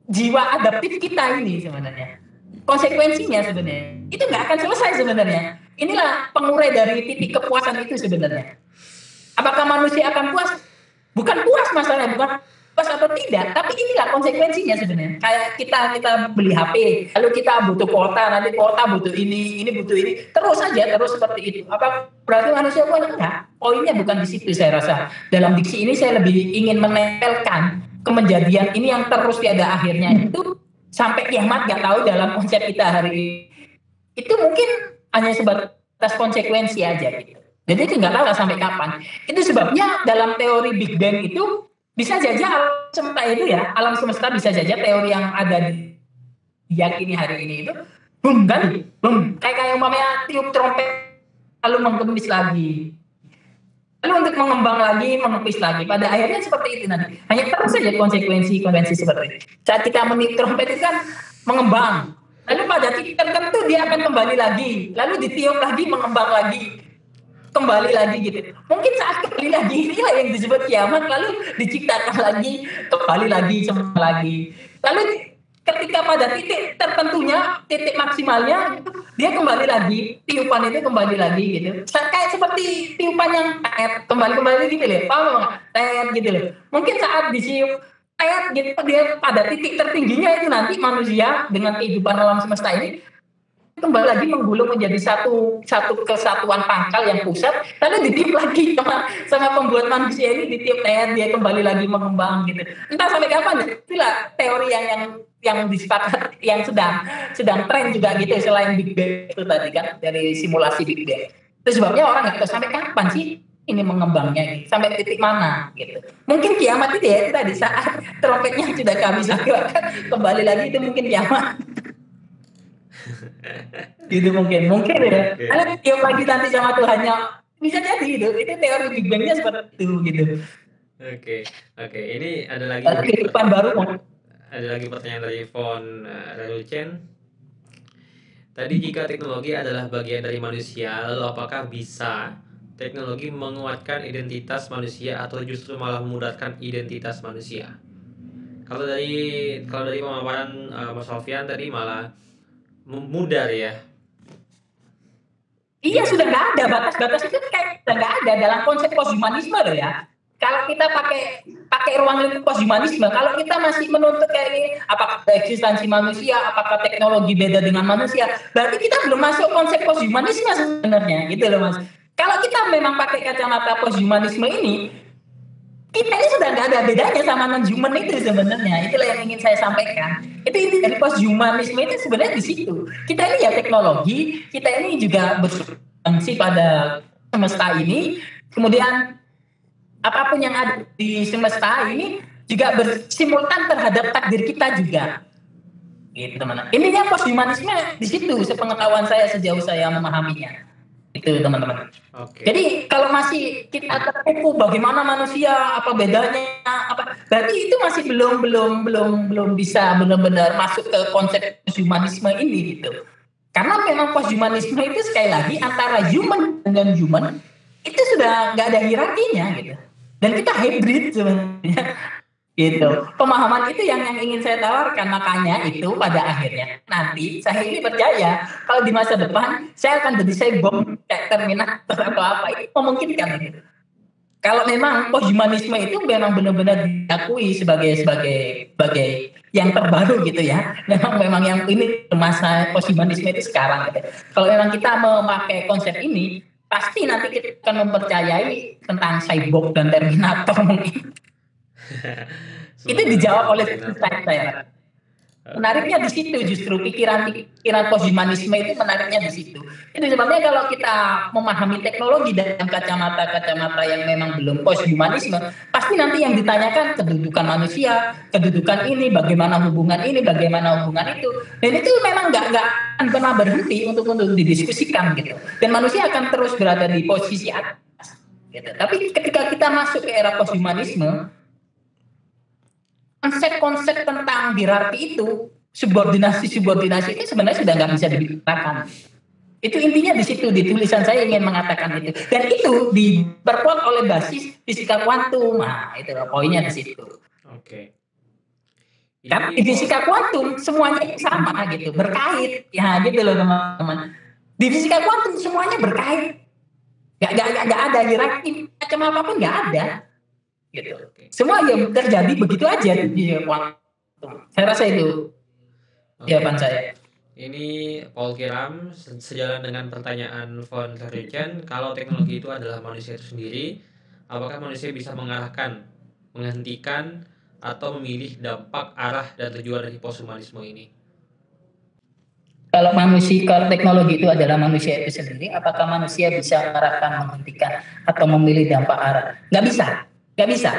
jiwa adaptif kita ini sebenarnya. Konsekuensinya sebenarnya itu nggak akan selesai sebenarnya. Inilah pengurai dari titik kepuasan itu sebenarnya. Apakah manusia akan puas? Bukan puas masalahnya, bukan pas atau tidak, tapi inilah konsekuensinya sebenarnya. Kayak kita beli HP, lalu kita butuh kuota, nanti kuota butuh ini butuh ini, terus seperti itu. Apa berarti manusia punya? Enggak. Poinnya bukan di situ saya rasa. Dalam diksi ini saya lebih ingin menempelkan kejadian ini yang terus tiada akhirnya itu sampai kiamat, nggak tahu dalam konsep kita hari ini. Itu mungkin hanya sebatas konsekuensi aja gitu. Jadi itu nggak tahu lah sampai kapan. Itu sebabnya dalam teori Big Bang itu bisa saja alam semesta itu ya, alam semesta bisa saja teori yang ada diyakini hari ini itu boom kan, boom kayak umpamanya tiup trompet lalu menggempis lagi, lalu untuk mengembang lagi, menepis lagi. Pada akhirnya seperti itu nanti. Hanya terus saja konsekuensi seperti itu. Saat kita meniup trompet itu kan mengembang, lalu pada titik tertentu dia akan kembali lagi, lalu ditiup lagi, mengembang lagi, kembali lagi gitu. Mungkin saat kembali lagi inilah yang disebut kiamat, lalu diciptakan lagi, kembali lagi, semua lagi. Lalu ketika pada titik tertentunya, titik maksimalnya, dia kembali lagi, tiupan itu kembali lagi gitu. Kayak seperti tiupan yang kembali gitu loh, paham nggak? Gitu loh. Mungkin saat disiup gitu, dia pada titik tertingginya itu nanti manusia dengan kehidupan alam semesta ini kembali lagi menggulung menjadi satu kesatuan pangkal yang pusat, lalu ditiup lagi sama pembuat manusia ini, ditiup dia kembali lagi mengembang gitu. Entah sampai kapan, itulah teori yang disepakati, yang sedang tren juga gitu selain Big Bang itu tadi kan, dari simulasi Big Bang. Itu sebabnya orang nggak tahu sampai kapan sih ini mengembangnya gitu, sampai titik mana gitu. Mungkin kiamat itu ya, itu tadi saat trompetnya sudah kehabisan kembali lagi, itu mungkin kiamat. Gitu mungkin ya. Karena tiap lagi nanti sama Tuhannya bisa jadi gitu. Itu teori Big Bang-nya seperti itu gitu. Oke. Ini ada lagi kehidupan baru. Ada lagi pertanyaan dari Von Ralucen. Tadi jika teknologi adalah bagian dari manusia, lalu apakah bisa teknologi menguatkan identitas manusia atau justru malah memudarkan identitas manusia? Kalau dari pemaparan Mas Alfian tadi malah memudar ya. Iya, sudah nggak ada batas-batas itu, kayak sudah nggak ada dalam konsep posthumanisme loh ya. Kalau kita pakai ruang lingkup posthumanisme, kalau kita masih menuntut kayak ini, apakah eksistensi manusia, apakah teknologi beda dengan manusia, berarti kita belum masuk konsep posthumanisme sebenarnya, gitu loh Mas. Kalau kita memang pakai kacamata posthumanisme ini, kita ini sudah nggak ada bedanya sama non-human itu sebenarnya. Itulah yang ingin saya sampaikan. Itu inti dari posthumanisme itu sebenarnya di situ. Kita ini ya teknologi, kita ini juga berfungsi pada semesta ini. Kemudian apapun yang ada di semesta ini juga bersimultan terhadap takdir kita juga. Gitu teman-teman. Intinya posthumanisme di situ, sepengetahuan saya sejauh saya memahaminya. Itu teman-teman. Okay. Jadi kalau masih kita tertipu bagaimana manusia, apa bedanya, berarti itu masih belum bisa benar-benar masuk ke konsep posthumanisme ini gitu. Karena memang posthumanisme itu sekali lagi antara human dengan human itu sudah nggak ada hierarkinya gitu. Dan kita hybrid sebenarnya. Gitu. Pemahaman itu yang ingin saya tawarkan, makanya itu pada akhirnya nanti saya ini percaya kalau di masa depan saya akan jadi cyborg kayak Terminator atau apa, itu memungkinkan gitu. Kalau memang posthumanisme itu memang benar-benar diakui sebagai yang terbaru gitu ya. Memang yang ini masa posthumanisme itu sekarang gitu. Kalau memang kita memakai konsep ini, pasti nanti kita akan mempercayai tentang cyborg dan Terminator mungkin. Itu dijawab oleh saya. Menariknya di situ justru pikiran posthumanisme itu menariknya di situ. Itu sebabnya kalau kita memahami teknologi dalam kacamata yang memang belum posthumanisme, pasti nanti yang ditanyakan kedudukan manusia, kedudukan ini, bagaimana hubungan ini, bagaimana hubungan itu. Dan itu memang nggak akan pernah berhenti untuk didiskusikan gitu. Dan manusia akan terus berada di posisi atas. Gitu. Tapi ketika kita masuk ke era posthumanisme, konsep-konsep tentang hierarki itu, subordinasi itu sebenarnya sudah nggak bisa dibicarakan. Itu intinya di situ, di tulisan saya ingin mengatakan itu. Dan itu diperkuat oleh basis fisika kuantum. Nah, itu poinnya di situ. Oke. Karena di fisika kuantum semuanya sama gitu, berkait. Ya gitu loh teman-teman. Di fisika kuantum semuanya berkait. Gak ada hierarki macam apapun, nggak ada. gitu. Oke. Semua yang terjadi begitu aja di kuantum. Saya rasa itu jawaban saya. Ini Paul Kiram, sejalan dengan pertanyaan von Verrichen, kalau teknologi itu adalah manusia itu sendiri, apakah manusia bisa mengarahkan, menghentikan, atau memilih dampak, arah, dan tujuan dari posthumanisme ini? Kalau teknologi itu adalah manusia itu sendiri, apakah manusia bisa mengarahkan, menghentikan, atau memilih dampak arah? Nggak bisa, nggak bisa.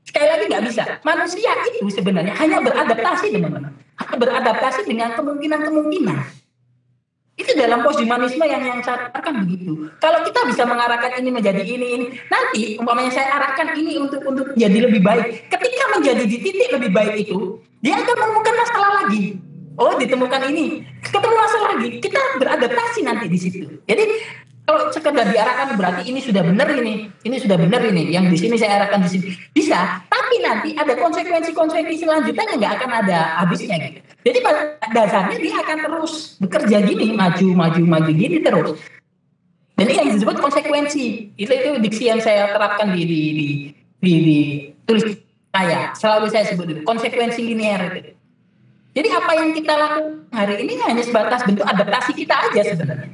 Sekali lagi nggak bisa. Manusia itu sebenarnya hanya beradaptasi, teman-teman. Beradaptasi dengan kemungkinan-kemungkinan. Itu dalam posthumanisme yang saya katakan begitu. Kalau kita bisa mengarahkan ini menjadi ini, nanti umpamanya saya arahkan ini untuk jadi lebih baik. Ketika menjadi di titik lebih baik itu, dia akan menemukan masalah lagi. Oh, ditemukan ini, ketemu masalah lagi. Kita beradaptasi nanti di situ. Jadi kalau sekedar diarahkan berarti ini sudah benar ini sudah benar ini. Yang di sini saya arahkan di sini bisa, tapi nanti ada konsekuensi selanjutnya yang nggak akan ada habisnya gitu. Jadi pada dasarnya dia akan terus bekerja gini, maju gini terus. Dan ini yang disebut konsekuensi. Itu diksi yang saya terapkan di tulis saya. Selalu saya sebut itu konsekuensi linear itu. Jadi apa yang kita lakukan hari ini hanya sebatas bentuk adaptasi kita aja sebenarnya.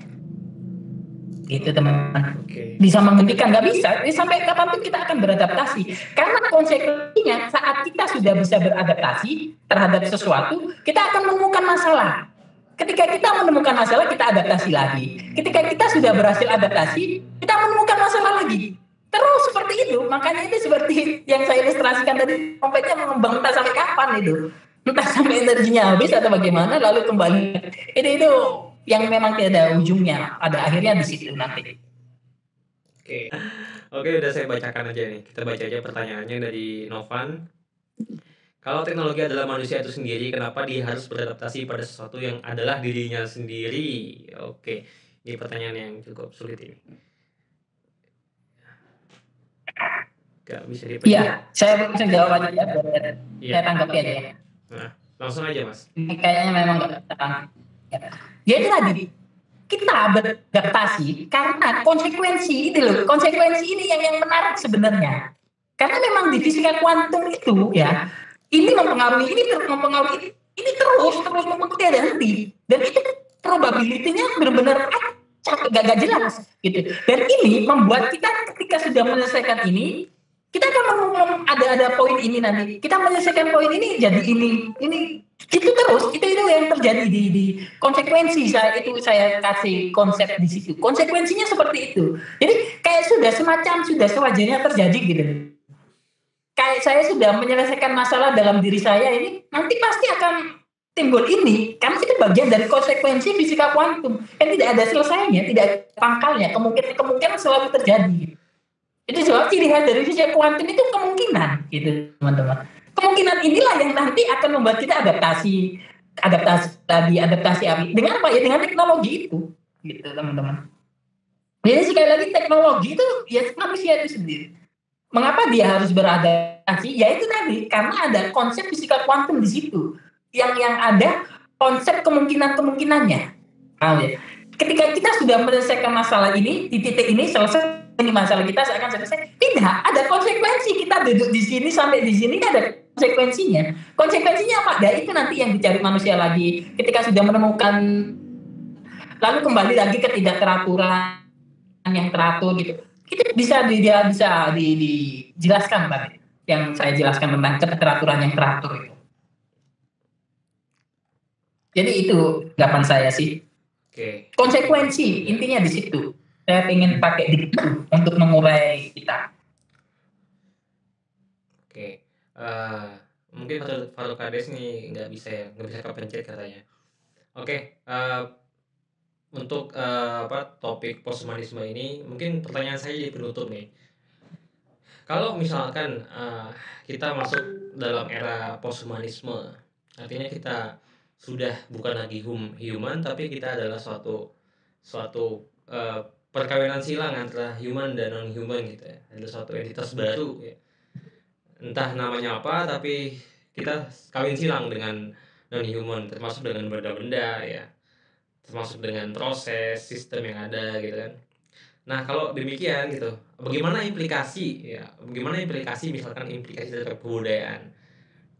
Gitu teman-teman. Bisa menghentikan nggak bisa. Jadi sampai kapanpun kita akan beradaptasi. Karena konsekuensinya saat kita sudah bisa beradaptasi terhadap sesuatu, kita akan menemukan masalah. Ketika kita menemukan masalah, kita adaptasi lagi. Ketika kita sudah berhasil adaptasi, kita menemukan masalah lagi. Terus seperti itu. Makanya itu seperti yang saya ilustrasikan tadi, dompetnya mengembang entah sampai kapan itu. Entah sampai energinya habis atau bagaimana, lalu kembali. Itu yang memang tidak ada ujungnya. Ada akhirnya di situ nanti. Oke, udah saya bacakan aja nih. Kita baca aja pertanyaannya dari Novan. Kalau teknologi adalah manusia itu sendiri, kenapa dia harus beradaptasi pada sesuatu yang adalah dirinya sendiri? Oke, ini pertanyaan yang cukup sulit ini. Gak bisa dipencet. Iya, saya bisa jawab aja ya. Saya tanggapi aja ya. Nah, langsung aja Mas. Ini kayaknya memang gak jadi tadi kita beradaptasi karena konsekuensi itu loh. Konsekuensi ini yang menarik sebenarnya. Karena memang di fisika kuantum itu ya, ini mempengaruhi ini terus tidak henti. Dan itu probability-nya benar-benar gak jelas gitu. Dan ini membuat kita ketika sudah menyelesaikan ini, kita akan ada poin ini nanti. Kita menyelesaikan poin ini jadi ini itu terus itu yang terjadi di konsekuensi. Saya kasih konsep di situ. Konsekuensinya seperti itu. Jadi kayak sudah sewajarnya terjadi gitu. Kayak saya sudah menyelesaikan masalah dalam diri saya ini, nanti pasti akan timbul ini karena itu bagian dari konsekuensi fisika kuantum. Tidak ada selesainya, tidak ada pangkalnya. Kemungkinan selalu terjadi. Itu sebab ciri khas dari fisika kuantum itu kemungkinan, gitu teman-teman. Kemungkinan inilah yang nanti akan membuat kita adaptasi dengan apa ya? Dengan teknologi itu, gitu teman-teman. Jadi sekali lagi teknologi itu ya manusia itu sendiri. Mengapa dia harus beradaptasi? Ya itu tadi karena ada konsep fisika kuantum di situ, yang ada konsep kemungkinannya. Ya. Ketika kita sudah menyelesaikan masalah ini di titik ini selesai. Ini masalah kita akan selesai. Tidak, ada konsekuensi. Kita duduk di sini sampai di sini ada konsekuensinya. Konsekuensinya apa? Ya itu nanti yang dicari manusia lagi. Ketika sudah menemukan, lalu kembali lagi ke tidak teraturan yang teratur gitu. Itu bisa dijelaskan tadi. Yang saya jelaskan tentang keteraturan yang teratur itu. Jadi itu tanggapan saya sih. Konsekuensi intinya di situ. Saya ingin pakai diktu untuk mengurai kita. Oke, mungkin Faruk Kades nih nggak bisa kepencet katanya. Oke, untuk topik posthumanisme ini mungkin pertanyaan saya jadi penutup nih. Kalau misalkan kita masuk dalam era posthumanisme, artinya kita sudah bukan lagi human, tapi kita adalah suatu perkawinan silang antara human dan non-human gitu ya. Ada suatu entitas baru ya. Entah namanya apa, tapi kita kawin silang dengan non-human, termasuk dengan benda-benda ya. Termasuk dengan proses, sistem yang ada gitu kan. Nah, kalau demikian gitu, bagaimana implikasi ya? Bagaimana implikasi misalkan implikasi terhadap kebudayaan,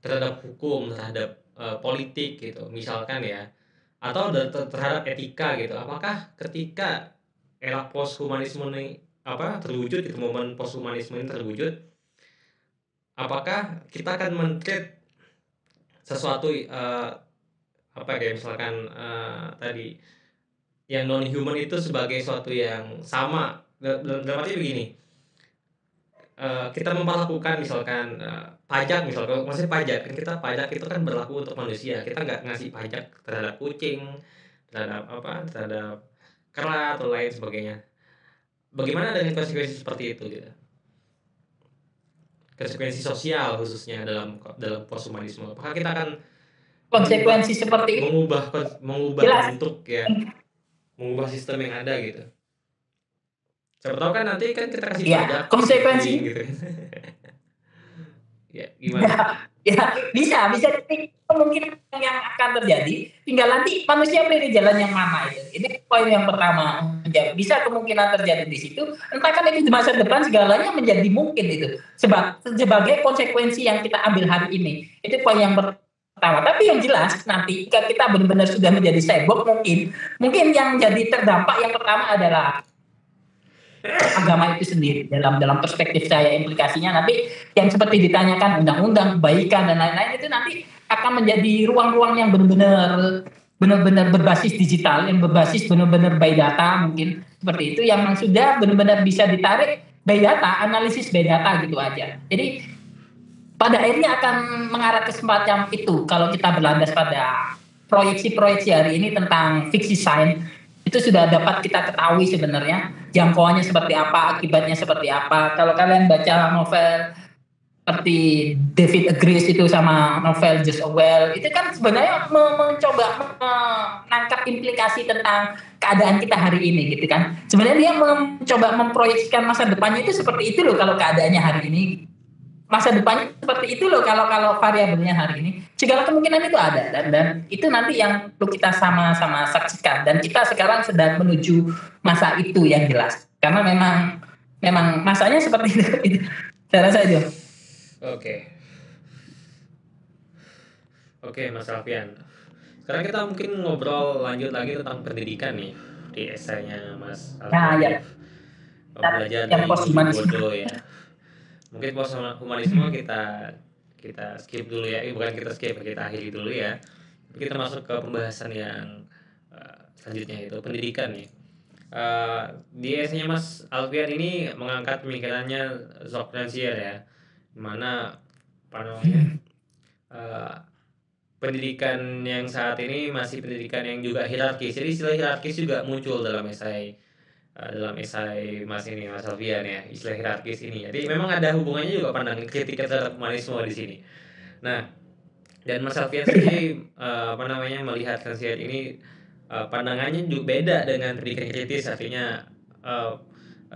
terhadap hukum, terhadap politik gitu, misalkan ya, atau terhadap etika gitu. Apakah ketika era posthumanisme ini terwujud gitu, momen posthumanisme ini terwujud, apakah kita akan men-treat sesuatu kayak misalkan tadi yang non human itu sebagai sesuatu yang sama dalam arti begini, kita memperlakukan misalkan pajak misalkan, maksudnya pajak kan, kita pajak itu kan berlaku untuk manusia, kita nggak ngasih pajak terhadap kucing, terhadap kera atau lain sebagainya. Bagaimana dengan konsekuensi seperti itu gitu? Konsekuensi sosial khususnya dalam posthumanisme. Apakah kita akan Konsekuensi seperti itu mengubah jelas. bentuk ya, mengubah sistem yang ada gitu. Siapa tahu kan nanti kan kita kasih Ya, pajak konsekuensi kucing gitu. Ya, gimana? ya bisa kemungkinan yang akan terjadi, tinggal nanti manusia pilih jalan yang mana itu. Ini poin yang pertama. Ya, bisa kemungkinan terjadi di situ. Entah kan itu di masa depan segalanya menjadi mungkin itu. Sebagai konsekuensi yang kita ambil hari ini. Itu poin yang pertama. Tapi yang jelas nanti jika kita benar-benar sudah menjadi cyborg, mungkin yang jadi terdampak yang pertama adalah agama itu sendiri dalam perspektif saya, implikasinya nanti yang seperti ditanyakan undang-undang kebaikan dan lain-lain itu nanti akan menjadi ruang-ruang yang benar-benar berbasis digital, yang berbasis benar-benar by data, mungkin seperti itu, yang sudah benar-benar bisa ditarik by data, analisis by data gitu aja. Jadi pada akhirnya akan mengarah ke semacam itu kalau kita berlandas pada proyeksi-proyeksi hari ini tentang fiksi sains. Itu sudah dapat kita ketahui sebenarnya jangkauannya seperti apa, akibatnya seperti apa. Kalau kalian baca novel seperti David Agrees itu sama novel George Orwell, itu kan sebenarnya mencoba menangkap implikasi tentang keadaan kita hari ini gitu kan. Sebenarnya dia mencoba memproyeksikan masa depannya itu seperti itu loh kalau keadaannya hari ini. Masa depannya seperti itu loh kalau variabelnya hari ini. Segala kemungkinan itu ada dan itu nanti yang perlu kita sama-sama saksikan, dan kita sekarang sedang menuju masa itu yang jelas. Karena memang masanya seperti itu. Saya rasa itu. Oke, Mas Alfian. Sekarang kita mungkin ngobrol lanjut lagi tentang pendidikan nih di esainya Mas Alfian. Nah, ya. Belajar Yang dari bodoh ya. Mungkin posthumanisme kita skip dulu ya. Bukan kita skip, kita akhiri dulu ya. Kita masuk ke pembahasan yang selanjutnya, itu pendidikan nih. Di esainya Mas Alfian ini mengangkat pemikirannya Jacques Rancière ya, dimana pendidikan yang saat ini masih pendidikan yang juga hierarkis. Jadi istilah hierarkis juga muncul dalam esai Mas Alfian ya, istilah hierarkis ini. Jadi memang ada hubungannya juga pandangan kritik terhadap humanisme di sini. Nah, dan Mas Alfian sendiri melihat Rancière ini pandangannya juga beda dengan pendidikan kritis. Artinya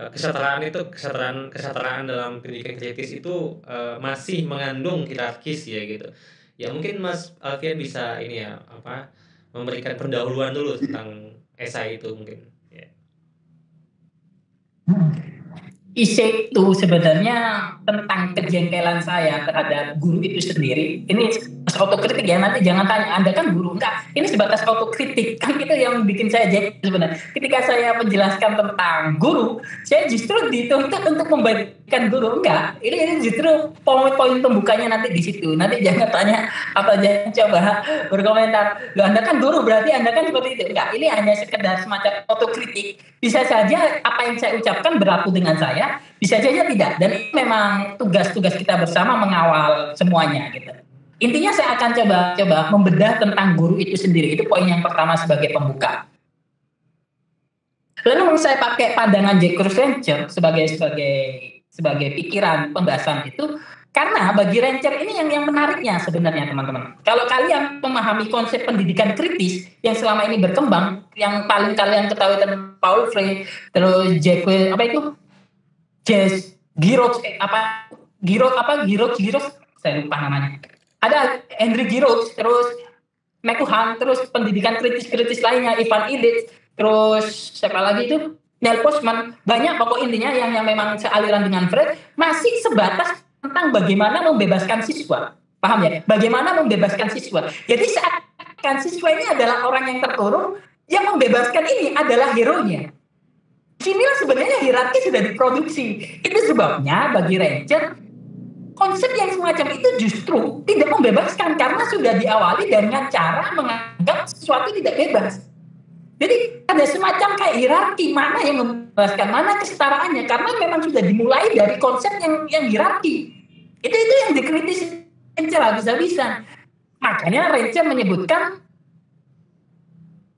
kesetaraan dalam pendidikan kritis itu masih mengandung hierarkis ya gitu. Ya mungkin Mas Alfian bisa memberikan pendahuluan dulu tentang esai itu mungkin. Isi itu sebenarnya tentang kejengkelan saya terhadap guru itu sendiri. Ini autokritik ya, nanti jangan tanya Anda kan guru, enggak, ini sebatas autokritik kan, itu yang bikin saya jengkel sebenarnya. Ketika saya menjelaskan tentang guru, saya justru dituntut untuk membaikkan guru, enggak, ini justru poin-poin pembukanya nanti di situ. Nanti jangan tanya atau jangan coba berkomentar, loh Anda kan guru berarti Anda kan seperti itu, enggak, ini hanya sekedar semacam autokritik. Bisa saja apa yang saya ucapkan berlaku dengan saya, bisa saja tidak, dan ini memang tugas-tugas kita bersama mengawal semuanya gitu. Intinya saya akan coba membedah tentang guru itu sendiri. Itu poin yang pertama sebagai pembuka. Lalu saya pakai pandangan Jack Rancière sebagai pikiran pembahasan itu karena bagi Rancière ini yang menariknya sebenarnya teman-teman. Kalau kalian memahami konsep pendidikan kritis yang selama ini berkembang, yang paling kalian ketahui tentang Paul Freire, terus Giraud, saya lupa namanya. Ada Henry Giraud, terus McLuhan, terus pendidikan kritis lainnya, Ivan Illich, terus siapa lagi itu? Neil Postman, banyak pokok intinya yang memang sealiran dengan Freud, masih sebatas tentang bagaimana membebaskan siswa. Paham ya? Bagaimana membebaskan siswa. Jadi seakan siswa ini adalah orang yang terkurung, yang membebaskan ini adalah hero-nya. Sinilah sebenarnya hierarki sudah diproduksi. Itu sebabnya bagi Ranger, konsep yang semacam itu justru tidak membebaskan karena sudah diawali dengan cara menganggap sesuatu tidak bebas. Jadi ada semacam kayak hierarki, mana yang membebaskan, mana kesetaraannya, karena memang sudah dimulai dari konsep yang hierarki. Itu yang dikritisi Ranger habis-habisan. Makanya Ranger menyebutkan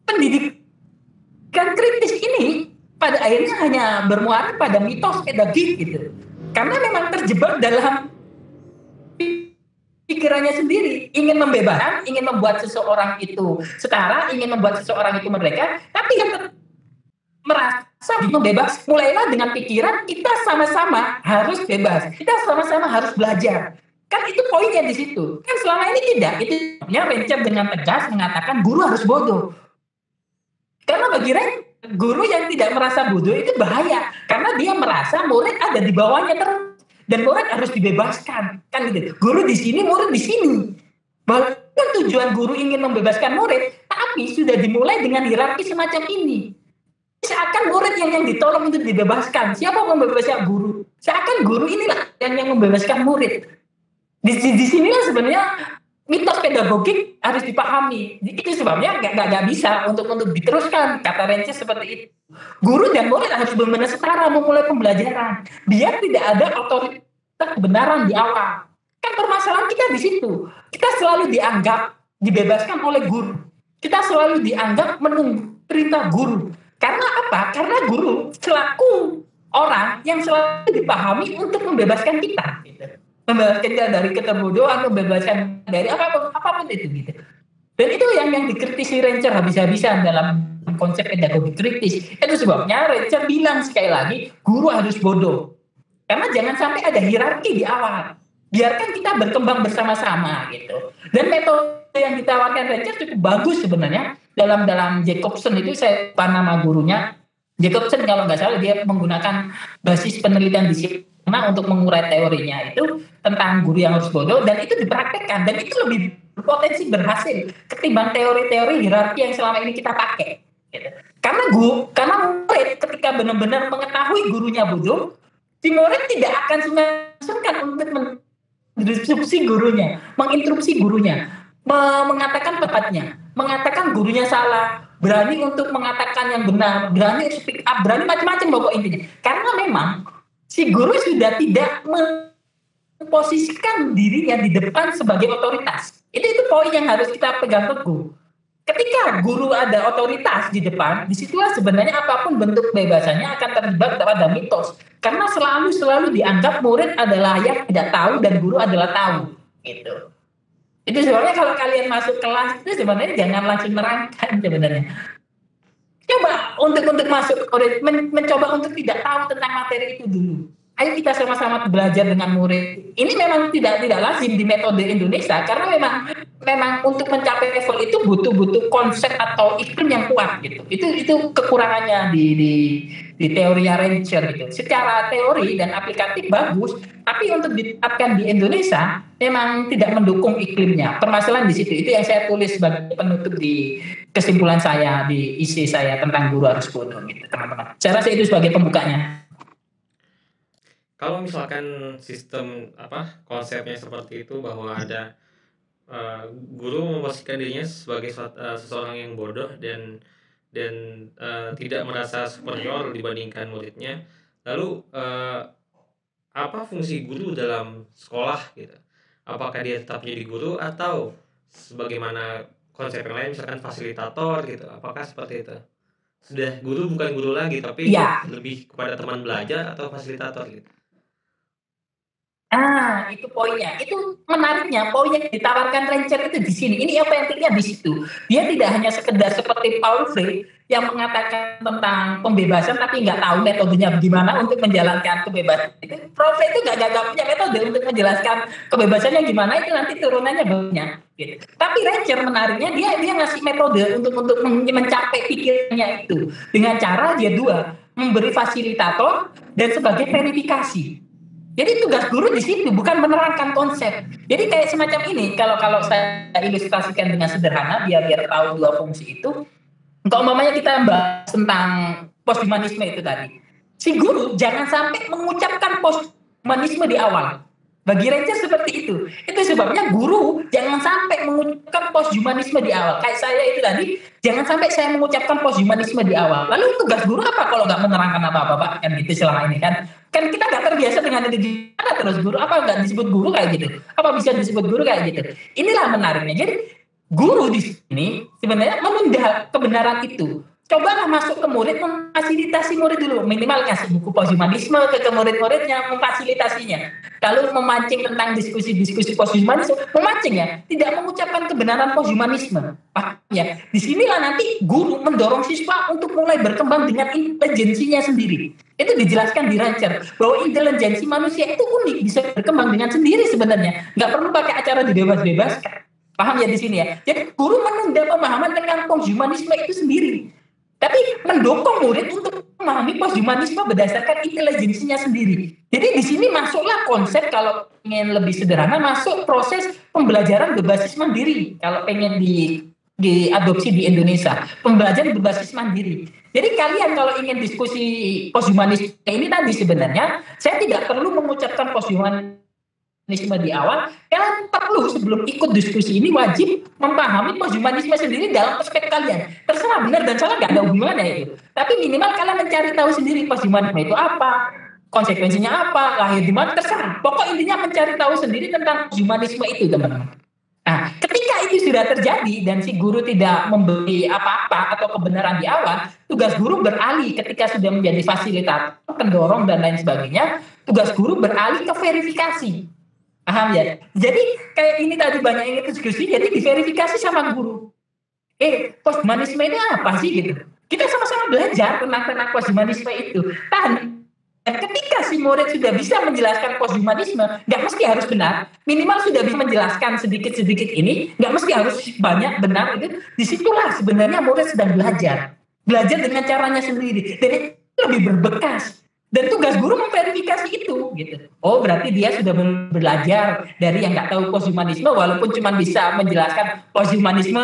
pendidikan kritis ini pada akhirnya hanya bermuara pada mitos pedagogik gitu. Karena memang terjebak dalam pikirannya sendiri, ingin membebaskan, ingin membuat seseorang itu setara, ingin membuat seseorang itu merdeka, tapi yang merasa bebas, mulailah dengan pikiran kita sama-sama harus bebas, kita sama-sama harus belajar. Kan itu poinnya di situ. Kan selama ini tidak. Itu Ranger dengan tegas mengatakan guru harus bodoh. Karena bagi Ranger, guru yang tidak merasa bodoh itu bahaya, karena dia merasa murid ada di bawahnya terus. Dan murid harus dibebaskan, kan gitu. Guru di sini, murid di sini. Bahkan tujuan guru ingin membebaskan murid, tapi sudah dimulai dengan hierarki semacam ini. Seakan murid yang ditolong untuk dibebaskan. Siapa membebaskan guru? Seakan guru inilah yang membebaskan murid. Di sinilah sebenarnya mitos pedagogik harus dipahami. Itu sebabnya nggak bisa untuk diteruskan, kata Ranger seperti itu. Guru dan murid harus benar-benar setara memulai pembelajaran. Biar tidak ada otoritas kebenaran di awal. Kan permasalahan kita di situ. Kita selalu dianggap dibebaskan oleh guru. Kita selalu dianggap menunggu perintah guru. Karena apa? Karena guru selaku orang yang selalu dipahami untuk membebaskan kita. Gitu. Membebaskan kita dari keterbodohan, membebaskan dari apapun itu. Gitu. Dan itu yang dikritisi Ranger habis-habisan dalam konsep pedagogi kritis. Itu sebabnya Ranger bilang sekali lagi, guru harus bodoh. Karena jangan sampai ada hierarki di awal. Biarkan kita berkembang bersama-sama gitu. Dan metode yang ditawarkan Ranger cukup bagus sebenarnya. Dalam Jacobson itu, saya lupa nama gurunya. Jacobson kalau nggak salah dia menggunakan basis penelitian disiplina untuk mengurai teorinya itu tentang guru yang harus bodoh, dan itu dipraktekkan, dan itu lebih berpotensi berhasil ketimbang teori-teori hierarki yang selama ini kita pakai. Gitu. Karena murid ketika benar-benar mengetahui gurunya bodoh, si murid tidak akan sungkan untuk menginstruksi gurunya, mengatakan tepatnya, mengatakan gurunya salah, berani untuk mengatakan yang benar, berani speak up, berani macam-macam pokok intinya. Karena memang si guru sudah tidak memposisikan dirinya di depan sebagai otoritas. Itu poin yang harus kita pegang teguh. Ketika guru ada otoritas di depan, disitulah sebenarnya apapun bentuk kebebasannya akan terjebak pada mitos. Karena selalu dianggap murid adalah yang tidak tahu dan guru adalah tahu. Gitu. Itu sebenarnya kalau kalian masuk kelas itu sebenarnya jangan langsung merangkai sebenarnya. Coba untuk masuk, mencoba untuk tidak tahu tentang materi itu dulu. Ayo kita sama-sama belajar dengan murid. Ini memang tidak lazim di metode Indonesia karena memang untuk mencapai level itu butuh konsep atau iklim yang kuat gitu. Itu kekurangannya di teori Ranger gitu. Secara teori dan aplikatif bagus, tapi untuk diterapkan di Indonesia memang tidak mendukung iklimnya. Permasalahan di situ. Itu yang saya tulis sebagai penutup di kesimpulan saya di isi saya tentang guru harus bodoh gitu, teman-teman. Saya rasa itu sebagai pembukanya. Kalau misalkan sistem konsepnya seperti itu, bahwa ada guru memposisikan dirinya sebagai seseorang yang bodoh dan tidak merasa superior dibandingkan muridnya, lalu apa fungsi guru dalam sekolah gitu? Apakah dia tetap jadi guru atau sebagaimana konsep yang lain misalkan fasilitator gitu? Apakah seperti itu? Sudah guru bukan guru lagi tapi lebih kepada teman belajar atau fasilitator gitu? Itu poinnya. Itu menariknya. Poin yang ditawarkan Ranger itu di sini. Ini apa yang terlihat di situ. Dia tidak hanya sekedar seperti Paul Freire yang mengatakan tentang pembebasan tapi nggak tahu metodenya bagaimana untuk menjalankan kebebasan itu. Paul Freire itu nggak punya metode untuk menjelaskan kebebasannya gimana, itu nanti turunannya banyak. Gitu. Tapi Ranger menariknya dia ngasih metode untuk mencapai pikirannya itu dengan cara dia dua. memberi fasilitator, dan sebagai verifikasi. Jadi tugas guru di situ bukan menerangkan konsep. Jadi kayak semacam ini, kalau saya ilustrasikan dengan sederhana, biar tahu dua fungsi itu. Kalau umpamanya kita bahas tentang posthumanisme itu tadi, si guru jangan sampai mengucapkan posthumanisme di awal. Bagi Ranger seperti itu. Itu sebabnya guru jangan sampai mengucapkan posthumanisme di awal. Kayak saya itu tadi, jangan sampai saya mengucapkan posthumanisme di awal. Lalu tugas guru apa kalau nggak menerangkan apa-apa, Pak? Kan gitu selama ini kan. Kan kita nggak terbiasa dengan itu gimana terus guru. Apa nggak disebut guru kayak gitu? Apa bisa disebut guru kayak gitu? Inilah menariknya. Jadi guru di sini sebenarnya menunda kebenaran itu. Cobalah masuk ke murid, memfasilitasi murid dulu, minimal kasih buku posthumanisme ke murid-muridnya, memfasilitasinya. Lalu memancing tentang diskusi-diskusi posthumanisme, memancing ya, tidak mengucapkan kebenaran posthumanisme. Ya, disinilah nanti guru mendorong siswa untuk mulai berkembang dengan intelijensinya sendiri. Itu dijelaskan di Rancher bahwa intelijensi manusia itu unik, bisa berkembang dengan sendiri sebenarnya. Nggak perlu pakai acara dibebas-bebaskan. Paham ya di sini ya? Jadi guru menunda pemahaman tentang posthumanisme itu sendiri. Tapi mendukung murid untuk memahami posthumanisme berdasarkan intelijensinya sendiri. Jadi di sini masuklah konsep, kalau ingin lebih sederhana, masuk proses pembelajaran berbasis mandiri. Kalau pengen diadopsi di Indonesia, pembelajaran berbasis mandiri. Jadi kalian kalau ingin diskusi posthumanisme ini tadi sebenarnya, saya tidak perlu mengucapkan posthumanisme di awal, kalian perlu sebelum ikut diskusi ini wajib memahami posthumanisme sendiri dalam perspektif kalian. Terserah benar dan salah, nggak ada hubungannya itu. Tapi minimal kalian mencari tahu sendiri posthumanisme itu apa, konsekuensinya apa, lahir di mana, terserah. Pokok intinya mencari tahu sendiri tentang posthumanisme itu, teman-teman. Nah, ketika itu sudah terjadi dan si guru tidak memberi apa-apa atau kebenaran di awal, tugas guru beralih ketika sudah menjadi fasilitator, pendorong dan lain sebagainya, tugas guru beralih ke verifikasi. Paham ya? Jadi kayak ini tadi banyak yang diskusi, jadi diverifikasi sama guru. Posthumanisme itu apa sih gitu? Kita sama-sama belajar tentang posthumanisme itu. Dan ketika si murid sudah bisa menjelaskan posthumanisme, nggak mesti harus benar. Minimal sudah bisa menjelaskan sedikit-sedikit ini, nggak mesti harus banyak benar itu. Disitulah sebenarnya murid sedang belajar. Belajar dengan caranya sendiri. Dan itu lebih berbekas. Dan tugas guru memverifikasi itu gitu. Oh, berarti dia sudah belajar dari yang nggak tahu posthumanisme, walaupun cuma bisa menjelaskan posthumanisme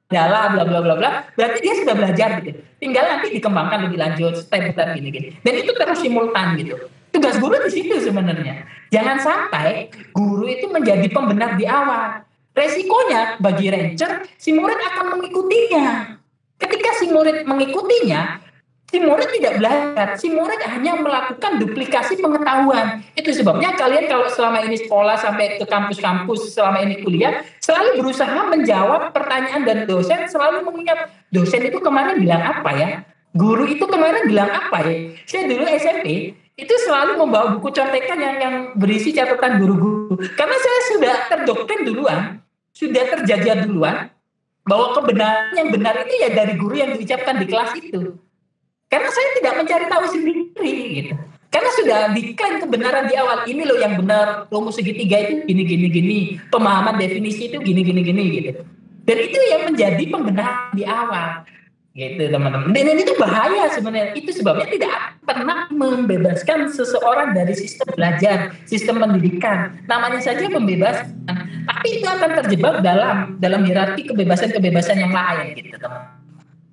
adalah bla bla bla bla, berarti dia sudah belajar gitu. Tinggal nanti dikembangkan lebih lanjut step gini. Dan itu terus simultan gitu. Tugas guru di situ sebenarnya. Jangan sampai guru itu menjadi pembenar di awal. Resikonya bagi Rancher, si murid akan mengikutinya. Ketika si murid mengikutinya, si murid tidak belajar, si murid hanya melakukan duplikasi pengetahuan. Itu sebabnya kalian kalau selama ini sekolah sampai ke kampus-kampus, selama ini kuliah, selalu berusaha menjawab pertanyaan dan dosen, selalu mengingat dosen itu kemarin bilang apa ya, guru itu kemarin bilang apa ya. Saya dulu SMP itu selalu membawa buku contekan yang berisi catatan guru-guru, karena saya sudah terdoktrin duluan, sudah terjajah duluan bahwa kebenaran yang benar itu ya dari guru yang diucapkan di kelas itu. Karena saya tidak mencari tahu sendiri gitu. Karena sudah diklaim kebenaran di awal, ini loh yang benar, rumus segitiga itu gini, pemahaman definisi itu gini gitu. Dan itu yang menjadi pembenaran di awal. Gitu teman-teman. Dan itu bahaya sebenarnya. Itu sebabnya tidak pernah membebaskan seseorang dari sistem belajar, sistem pendidikan. Namanya saja membebaskan. Tapi itu akan terjebak dalam hierarki kebebasan-kebebasan yang lain gitu teman-teman.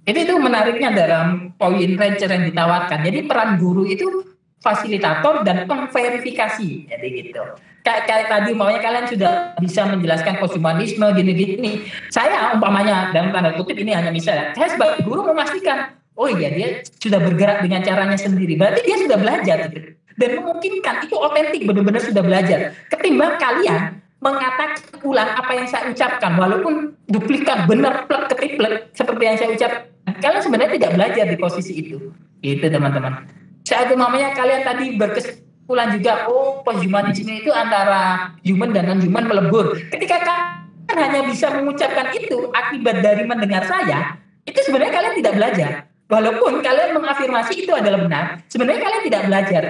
Itu menariknya dalam poin Rancher yang ditawarkan. Jadi peran guru itu fasilitator dan pemverifikasi. Jadi gitu. Kayak tadi maunya kalian sudah bisa menjelaskan posthumanisme gini-gini. Saya umpamanya dalam tanda kutip ini hanya misalnya, saya sebagai guru memastikan, oh iya dia sudah bergerak dengan caranya sendiri. Berarti dia sudah belajar gitu. Dan memungkinkan itu otentik, benar-benar sudah belajar. Ketimbang kalian mengatakan ulang apa yang saya ucapkan, walaupun duplikat benar plek ketiplek seperti yang saya ucapkan, kalian sebenarnya tidak belajar di posisi itu. Gitu teman-teman. Saat namanya kalian tadi berkesimpulan juga, oh posthumanisme itu antara human dan non-human melebur. Ketika kalian hanya bisa mengucapkan itu akibat dari mendengar saya, itu sebenarnya kalian tidak belajar. Walaupun kalian mengafirmasi itu adalah benar, sebenarnya kalian tidak belajar.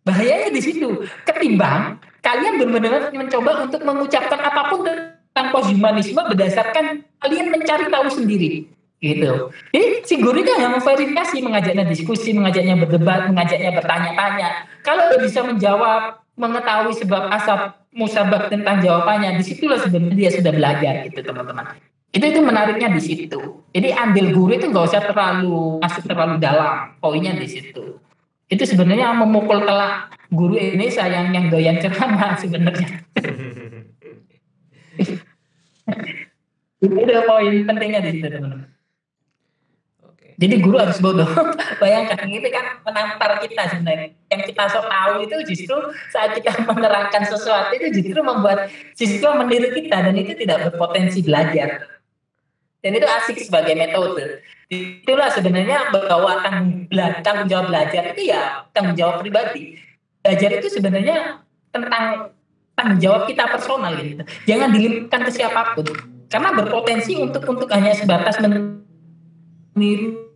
Bahayanya di situ. Ketimbang kalian benar-benar mencoba untuk mengucapkan apapun tentang posthumanisme berdasarkan kalian mencari tahu sendiri. gitu. Jadi si guru itu hanya memverifikasi, mengajaknya diskusi, mengajaknya berdebat, mengajaknya bertanya-tanya. Kalau dia bisa menjawab, mengetahui sebab asal musabab tentang jawabannya, disitulah sebenarnya dia sudah belajar gitu teman-teman. Itu menariknya di situ. Jadi ambil guru itu nggak usah terlalu masuk terlalu dalam, poinnya di situ. Itu sebenarnya memukul telak guru Indonesia yang doyan ceramah sebenarnya. Itu poin pentingnya di situ teman-teman. Oke. Jadi guru harus bodoh. Bayangkan ini kan menampar kita sebenarnya. Yang kita sok tahu itu justru saat kita menerangkan sesuatu itu justru membuat siswa meniru kita dan itu tidak berpotensi belajar. Dan itu asik sebagai metode. Itulah sebenarnya bahwa tanggung jawab belajar itu ya tanggung jawab pribadi. Belajar itu sebenarnya tentang tanggung jawab kita personal gitu. Jangan dilimpahkan ke siapapun. Karena berpotensi untuk hanya sebatas meniru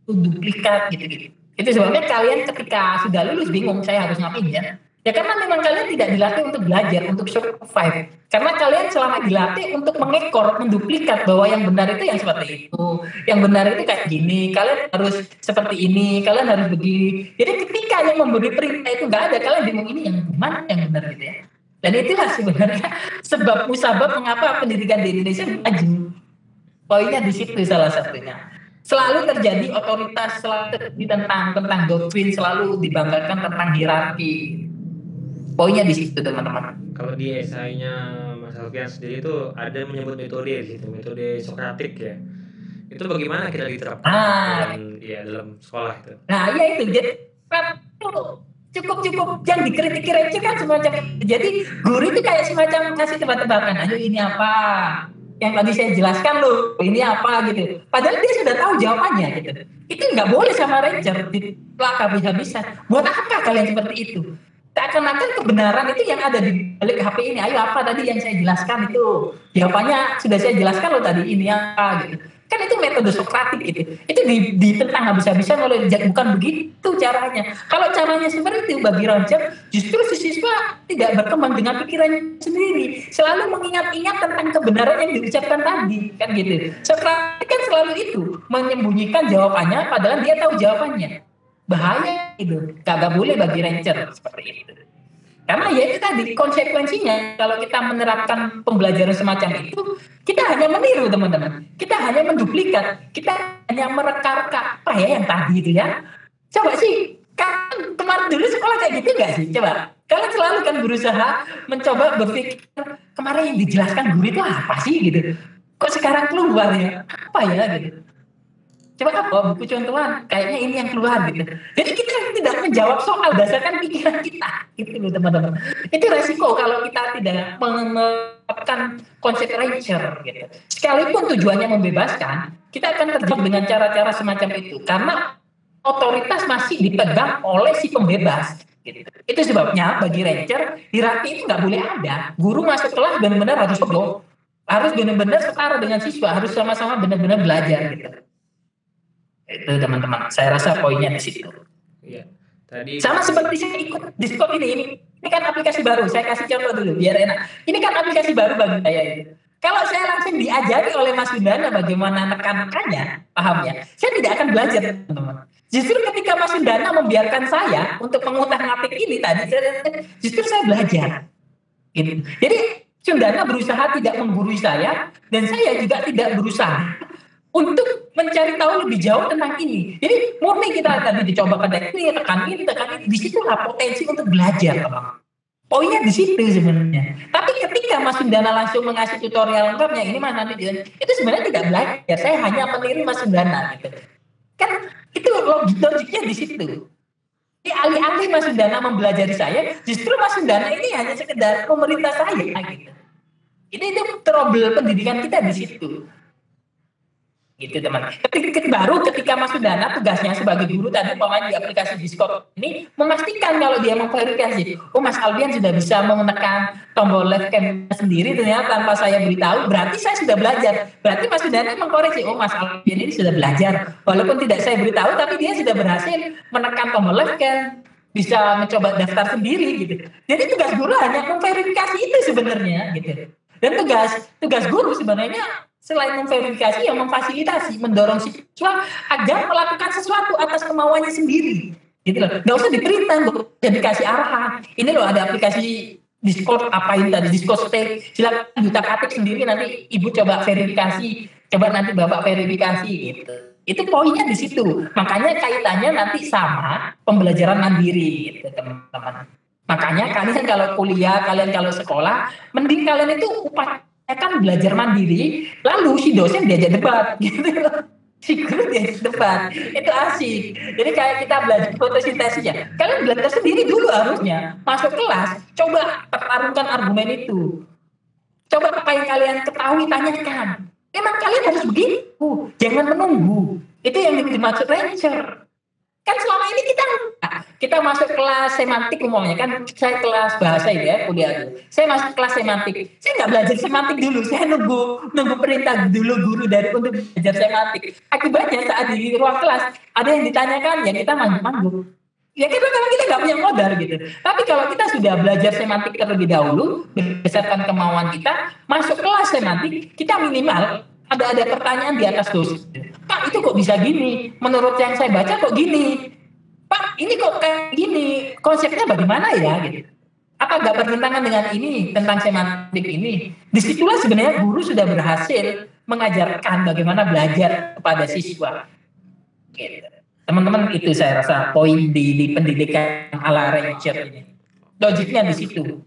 duplikat gitu. Itu sebabnya kalian ketika sudah lulus bingung saya harus ngapain ya. Ya karena memang kalian tidak dilatih untuk belajar, untuk survive. Karena kalian selama dilatih untuk mengekor, menduplikat bahwa yang benar itu yang seperti itu. Yang benar itu kayak gini, kalian harus seperti ini, kalian harus begini. Jadi ketika yang memberi perintah itu nggak ada, kalian bingung ini yang mana yang benar gitu ya. Dan itulah sebenarnya sebab musabab mengapa pendidikan di Indonesia maju. Poinnya di situ salah satunya. Selalu terjadi otoritas, selalu terjadi tentang doktrin, selalu dibanggakan tentang hierarki. Poinnya di situ teman-teman. Kalau di esainya Mas Alfian sendiri itu ada menyebut metode di situ, metode Sokratik ya. Itu bagaimana kita diterapkan dalam sekolah itu? Nah, ya itu jadi cukup yang dikritik itu kan semacam jadi guru itu kayak semacam kasih tebak-tebakan. Ayo ini apa? Yang tadi saya jelaskan loh, ini apa gitu. Padahal dia sudah tahu jawabannya gitu. Itu nggak boleh sama Ranger diplak habis-habisan. Buat apa kalian seperti itu? Seakan-akan kebenaran itu yang ada di balik HP ini. Ayo apa tadi yang saya jelaskan itu? Jawabannya sudah saya jelaskan loh tadi ini apa gitu. Kan itu metode Sokratik gitu. Itu ditentang habis-habisan oleh bukan begitu caranya. Kalau caranya seperti itu bagi Ranger, justru si siswa tidak berkembang dengan pikirannya sendiri. Selalu mengingat-ingat tentang kebenaran yang diucapkan tadi, kan gitu. Sokratik kan selalu itu, menyembunyikan jawabannya padahal dia tahu jawabannya. Bahaya itu, kagak boleh bagi Ranger seperti itu. Karena ya itu tadi konsekuensinya kalau kita menerapkan pembelajaran semacam itu, kita hanya meniru teman-teman. Kita hanya menduplikat, kita hanya mereka-reka apa ya yang tadi itu ya. Coba sih, kan kemarin dulu sekolah kayak gitu nggak sih? Coba, kalian selalu kan berusaha mencoba berpikir kemarin yang dijelaskan guru itu apa sih gitu. Kok sekarang keluar ya? Apa ya gitu. Coba apa buku contohan, kayaknya ini yang keluar gitu. Jadi kita tidak menjawab soal berdasarkan pikiran kita, gitu loh teman-teman. Itu resiko kalau kita tidak menerapkan konsep Ranger gitu. Sekalipun tujuannya membebaskan, kita akan terjebak dengan cara-cara semacam itu karena otoritas masih dipegang oleh si pembebas. Gitu. Itu sebabnya bagi Ranger hierarki itu nggak boleh ada. Guru masuk kelas benar-benar harus benar-benar setara dengan siswa, harus sama-sama benar-benar belajar gitu. Itu teman-teman, saya rasa poinnya di situ. Iya. Tadi sama seperti saya ikut Discord ini kan aplikasi baru. Saya kasih contoh dulu biar enak. Ini kan aplikasi baru bagi saya ini. Kalau saya langsung diajari oleh Mas Windana bagaimana nekan-nekannya, pahamnya, saya tidak akan belajar, teman-teman. Justru ketika Mas Windana membiarkan saya untuk mengutak-ngatik ini tadi, justru saya belajar. Gitu. Jadi Windana berusaha tidak menggurui saya dan saya juga tidak berusaha untuk mencari tahu lebih jauh tentang ini. Jadi murni kita tadi dicoba tekan ini. Di situlah potensi untuk belajar, teman. Poinnya di situ sebenarnya. Tapi ketika Mas Windana langsung mengasih tutorial lengkapnya, ini Mas nanti itu sebenarnya tidak belajar. Saya hanya meniru Mas Windana. Gitu. Kan itu logiknya di situ. Jadi alih-alih Mas Windana mempelajari saya, justru Mas Windana ini hanya sekedar pemerintah saya. Gitu. Ini trouble pendidikan kita di situ. Gitu teman. Ketika Mas Windana tugasnya sebagai guru tadi umpamanya di aplikasi Discord ini memastikan kalau dia memverifikasi, oh Mas Alfian sudah bisa menekan tombol left cam sendiri ternyata tanpa saya beritahu, berarti saya sudah belajar. Berarti Mas Windana mengkoreksi, oh Mas Alfian ini sudah belajar. Walaupun tidak saya beritahu tapi dia sudah berhasil menekan tombol left cam, bisa mencoba daftar sendiri gitu. Jadi tugas guru hanya memverifikasi itu sebenarnya gitu. Dan tugas guru sebenarnya Selain memverifikasi, yang memfasilitasi, mendorong siswa agar melakukan sesuatu atas kemauannya sendiri. Gitu loh. Nggak usah diperintah, jadi kasih arahan. Ini loh ada aplikasi Discord, apain tadi, Discord stay. Silakan utak atik sendiri, nanti ibu coba verifikasi, coba nanti bapak verifikasi gitu. Itu poinnya di situ. Makanya kaitannya nanti sama pembelajaran mandiri gitu teman-teman. Makanya kalian kalau kuliah, kalian kalau sekolah, mending kalian itu upayakan belajar mandiri, lalu si dosen diajak debat gitu. Si guru diajak debat, itu asik. Jadi kayak kita belajar fotosintesisnya, kalian belajar sendiri dulu harusnya. Masuk kelas, coba pertarungkan argumen itu. Coba apa yang kalian ketahui, tanyakan. Emang kalian harus begitu, jangan menunggu. Itu yang dimaksud rancer. Kan selama ini kita masuk kelas semantik umumnya kan, saya kelas bahasa ya kuliah dulu. Saya masuk kelas semantik, saya nggak belajar semantik dulu, saya nunggu perintah dulu guru dari untuk belajar semantik. Akibatnya saat di ruang kelas ada yang ditanyakan ya kita manggung. Ya kita nggak punya modal gitu. Tapi kalau kita sudah belajar semantik terlebih dahulu berdasarkan kemauan kita, masuk kelas semantik kita minimal ada pertanyaan di atas dosen. Pak itu kok bisa gini? Menurut yang saya baca kok gini? Pak ini kok kayak gini? Konsepnya bagaimana ya? Gitu. Apa nggak bertentangan dengan ini tentang semantik ini? Disitulah sebenarnya guru sudah berhasil mengajarkan bagaimana belajar kepada siswa. Gitu. Teman-teman itu saya rasa poin di pendidikan ala Rancher ini. Logiknya di situ.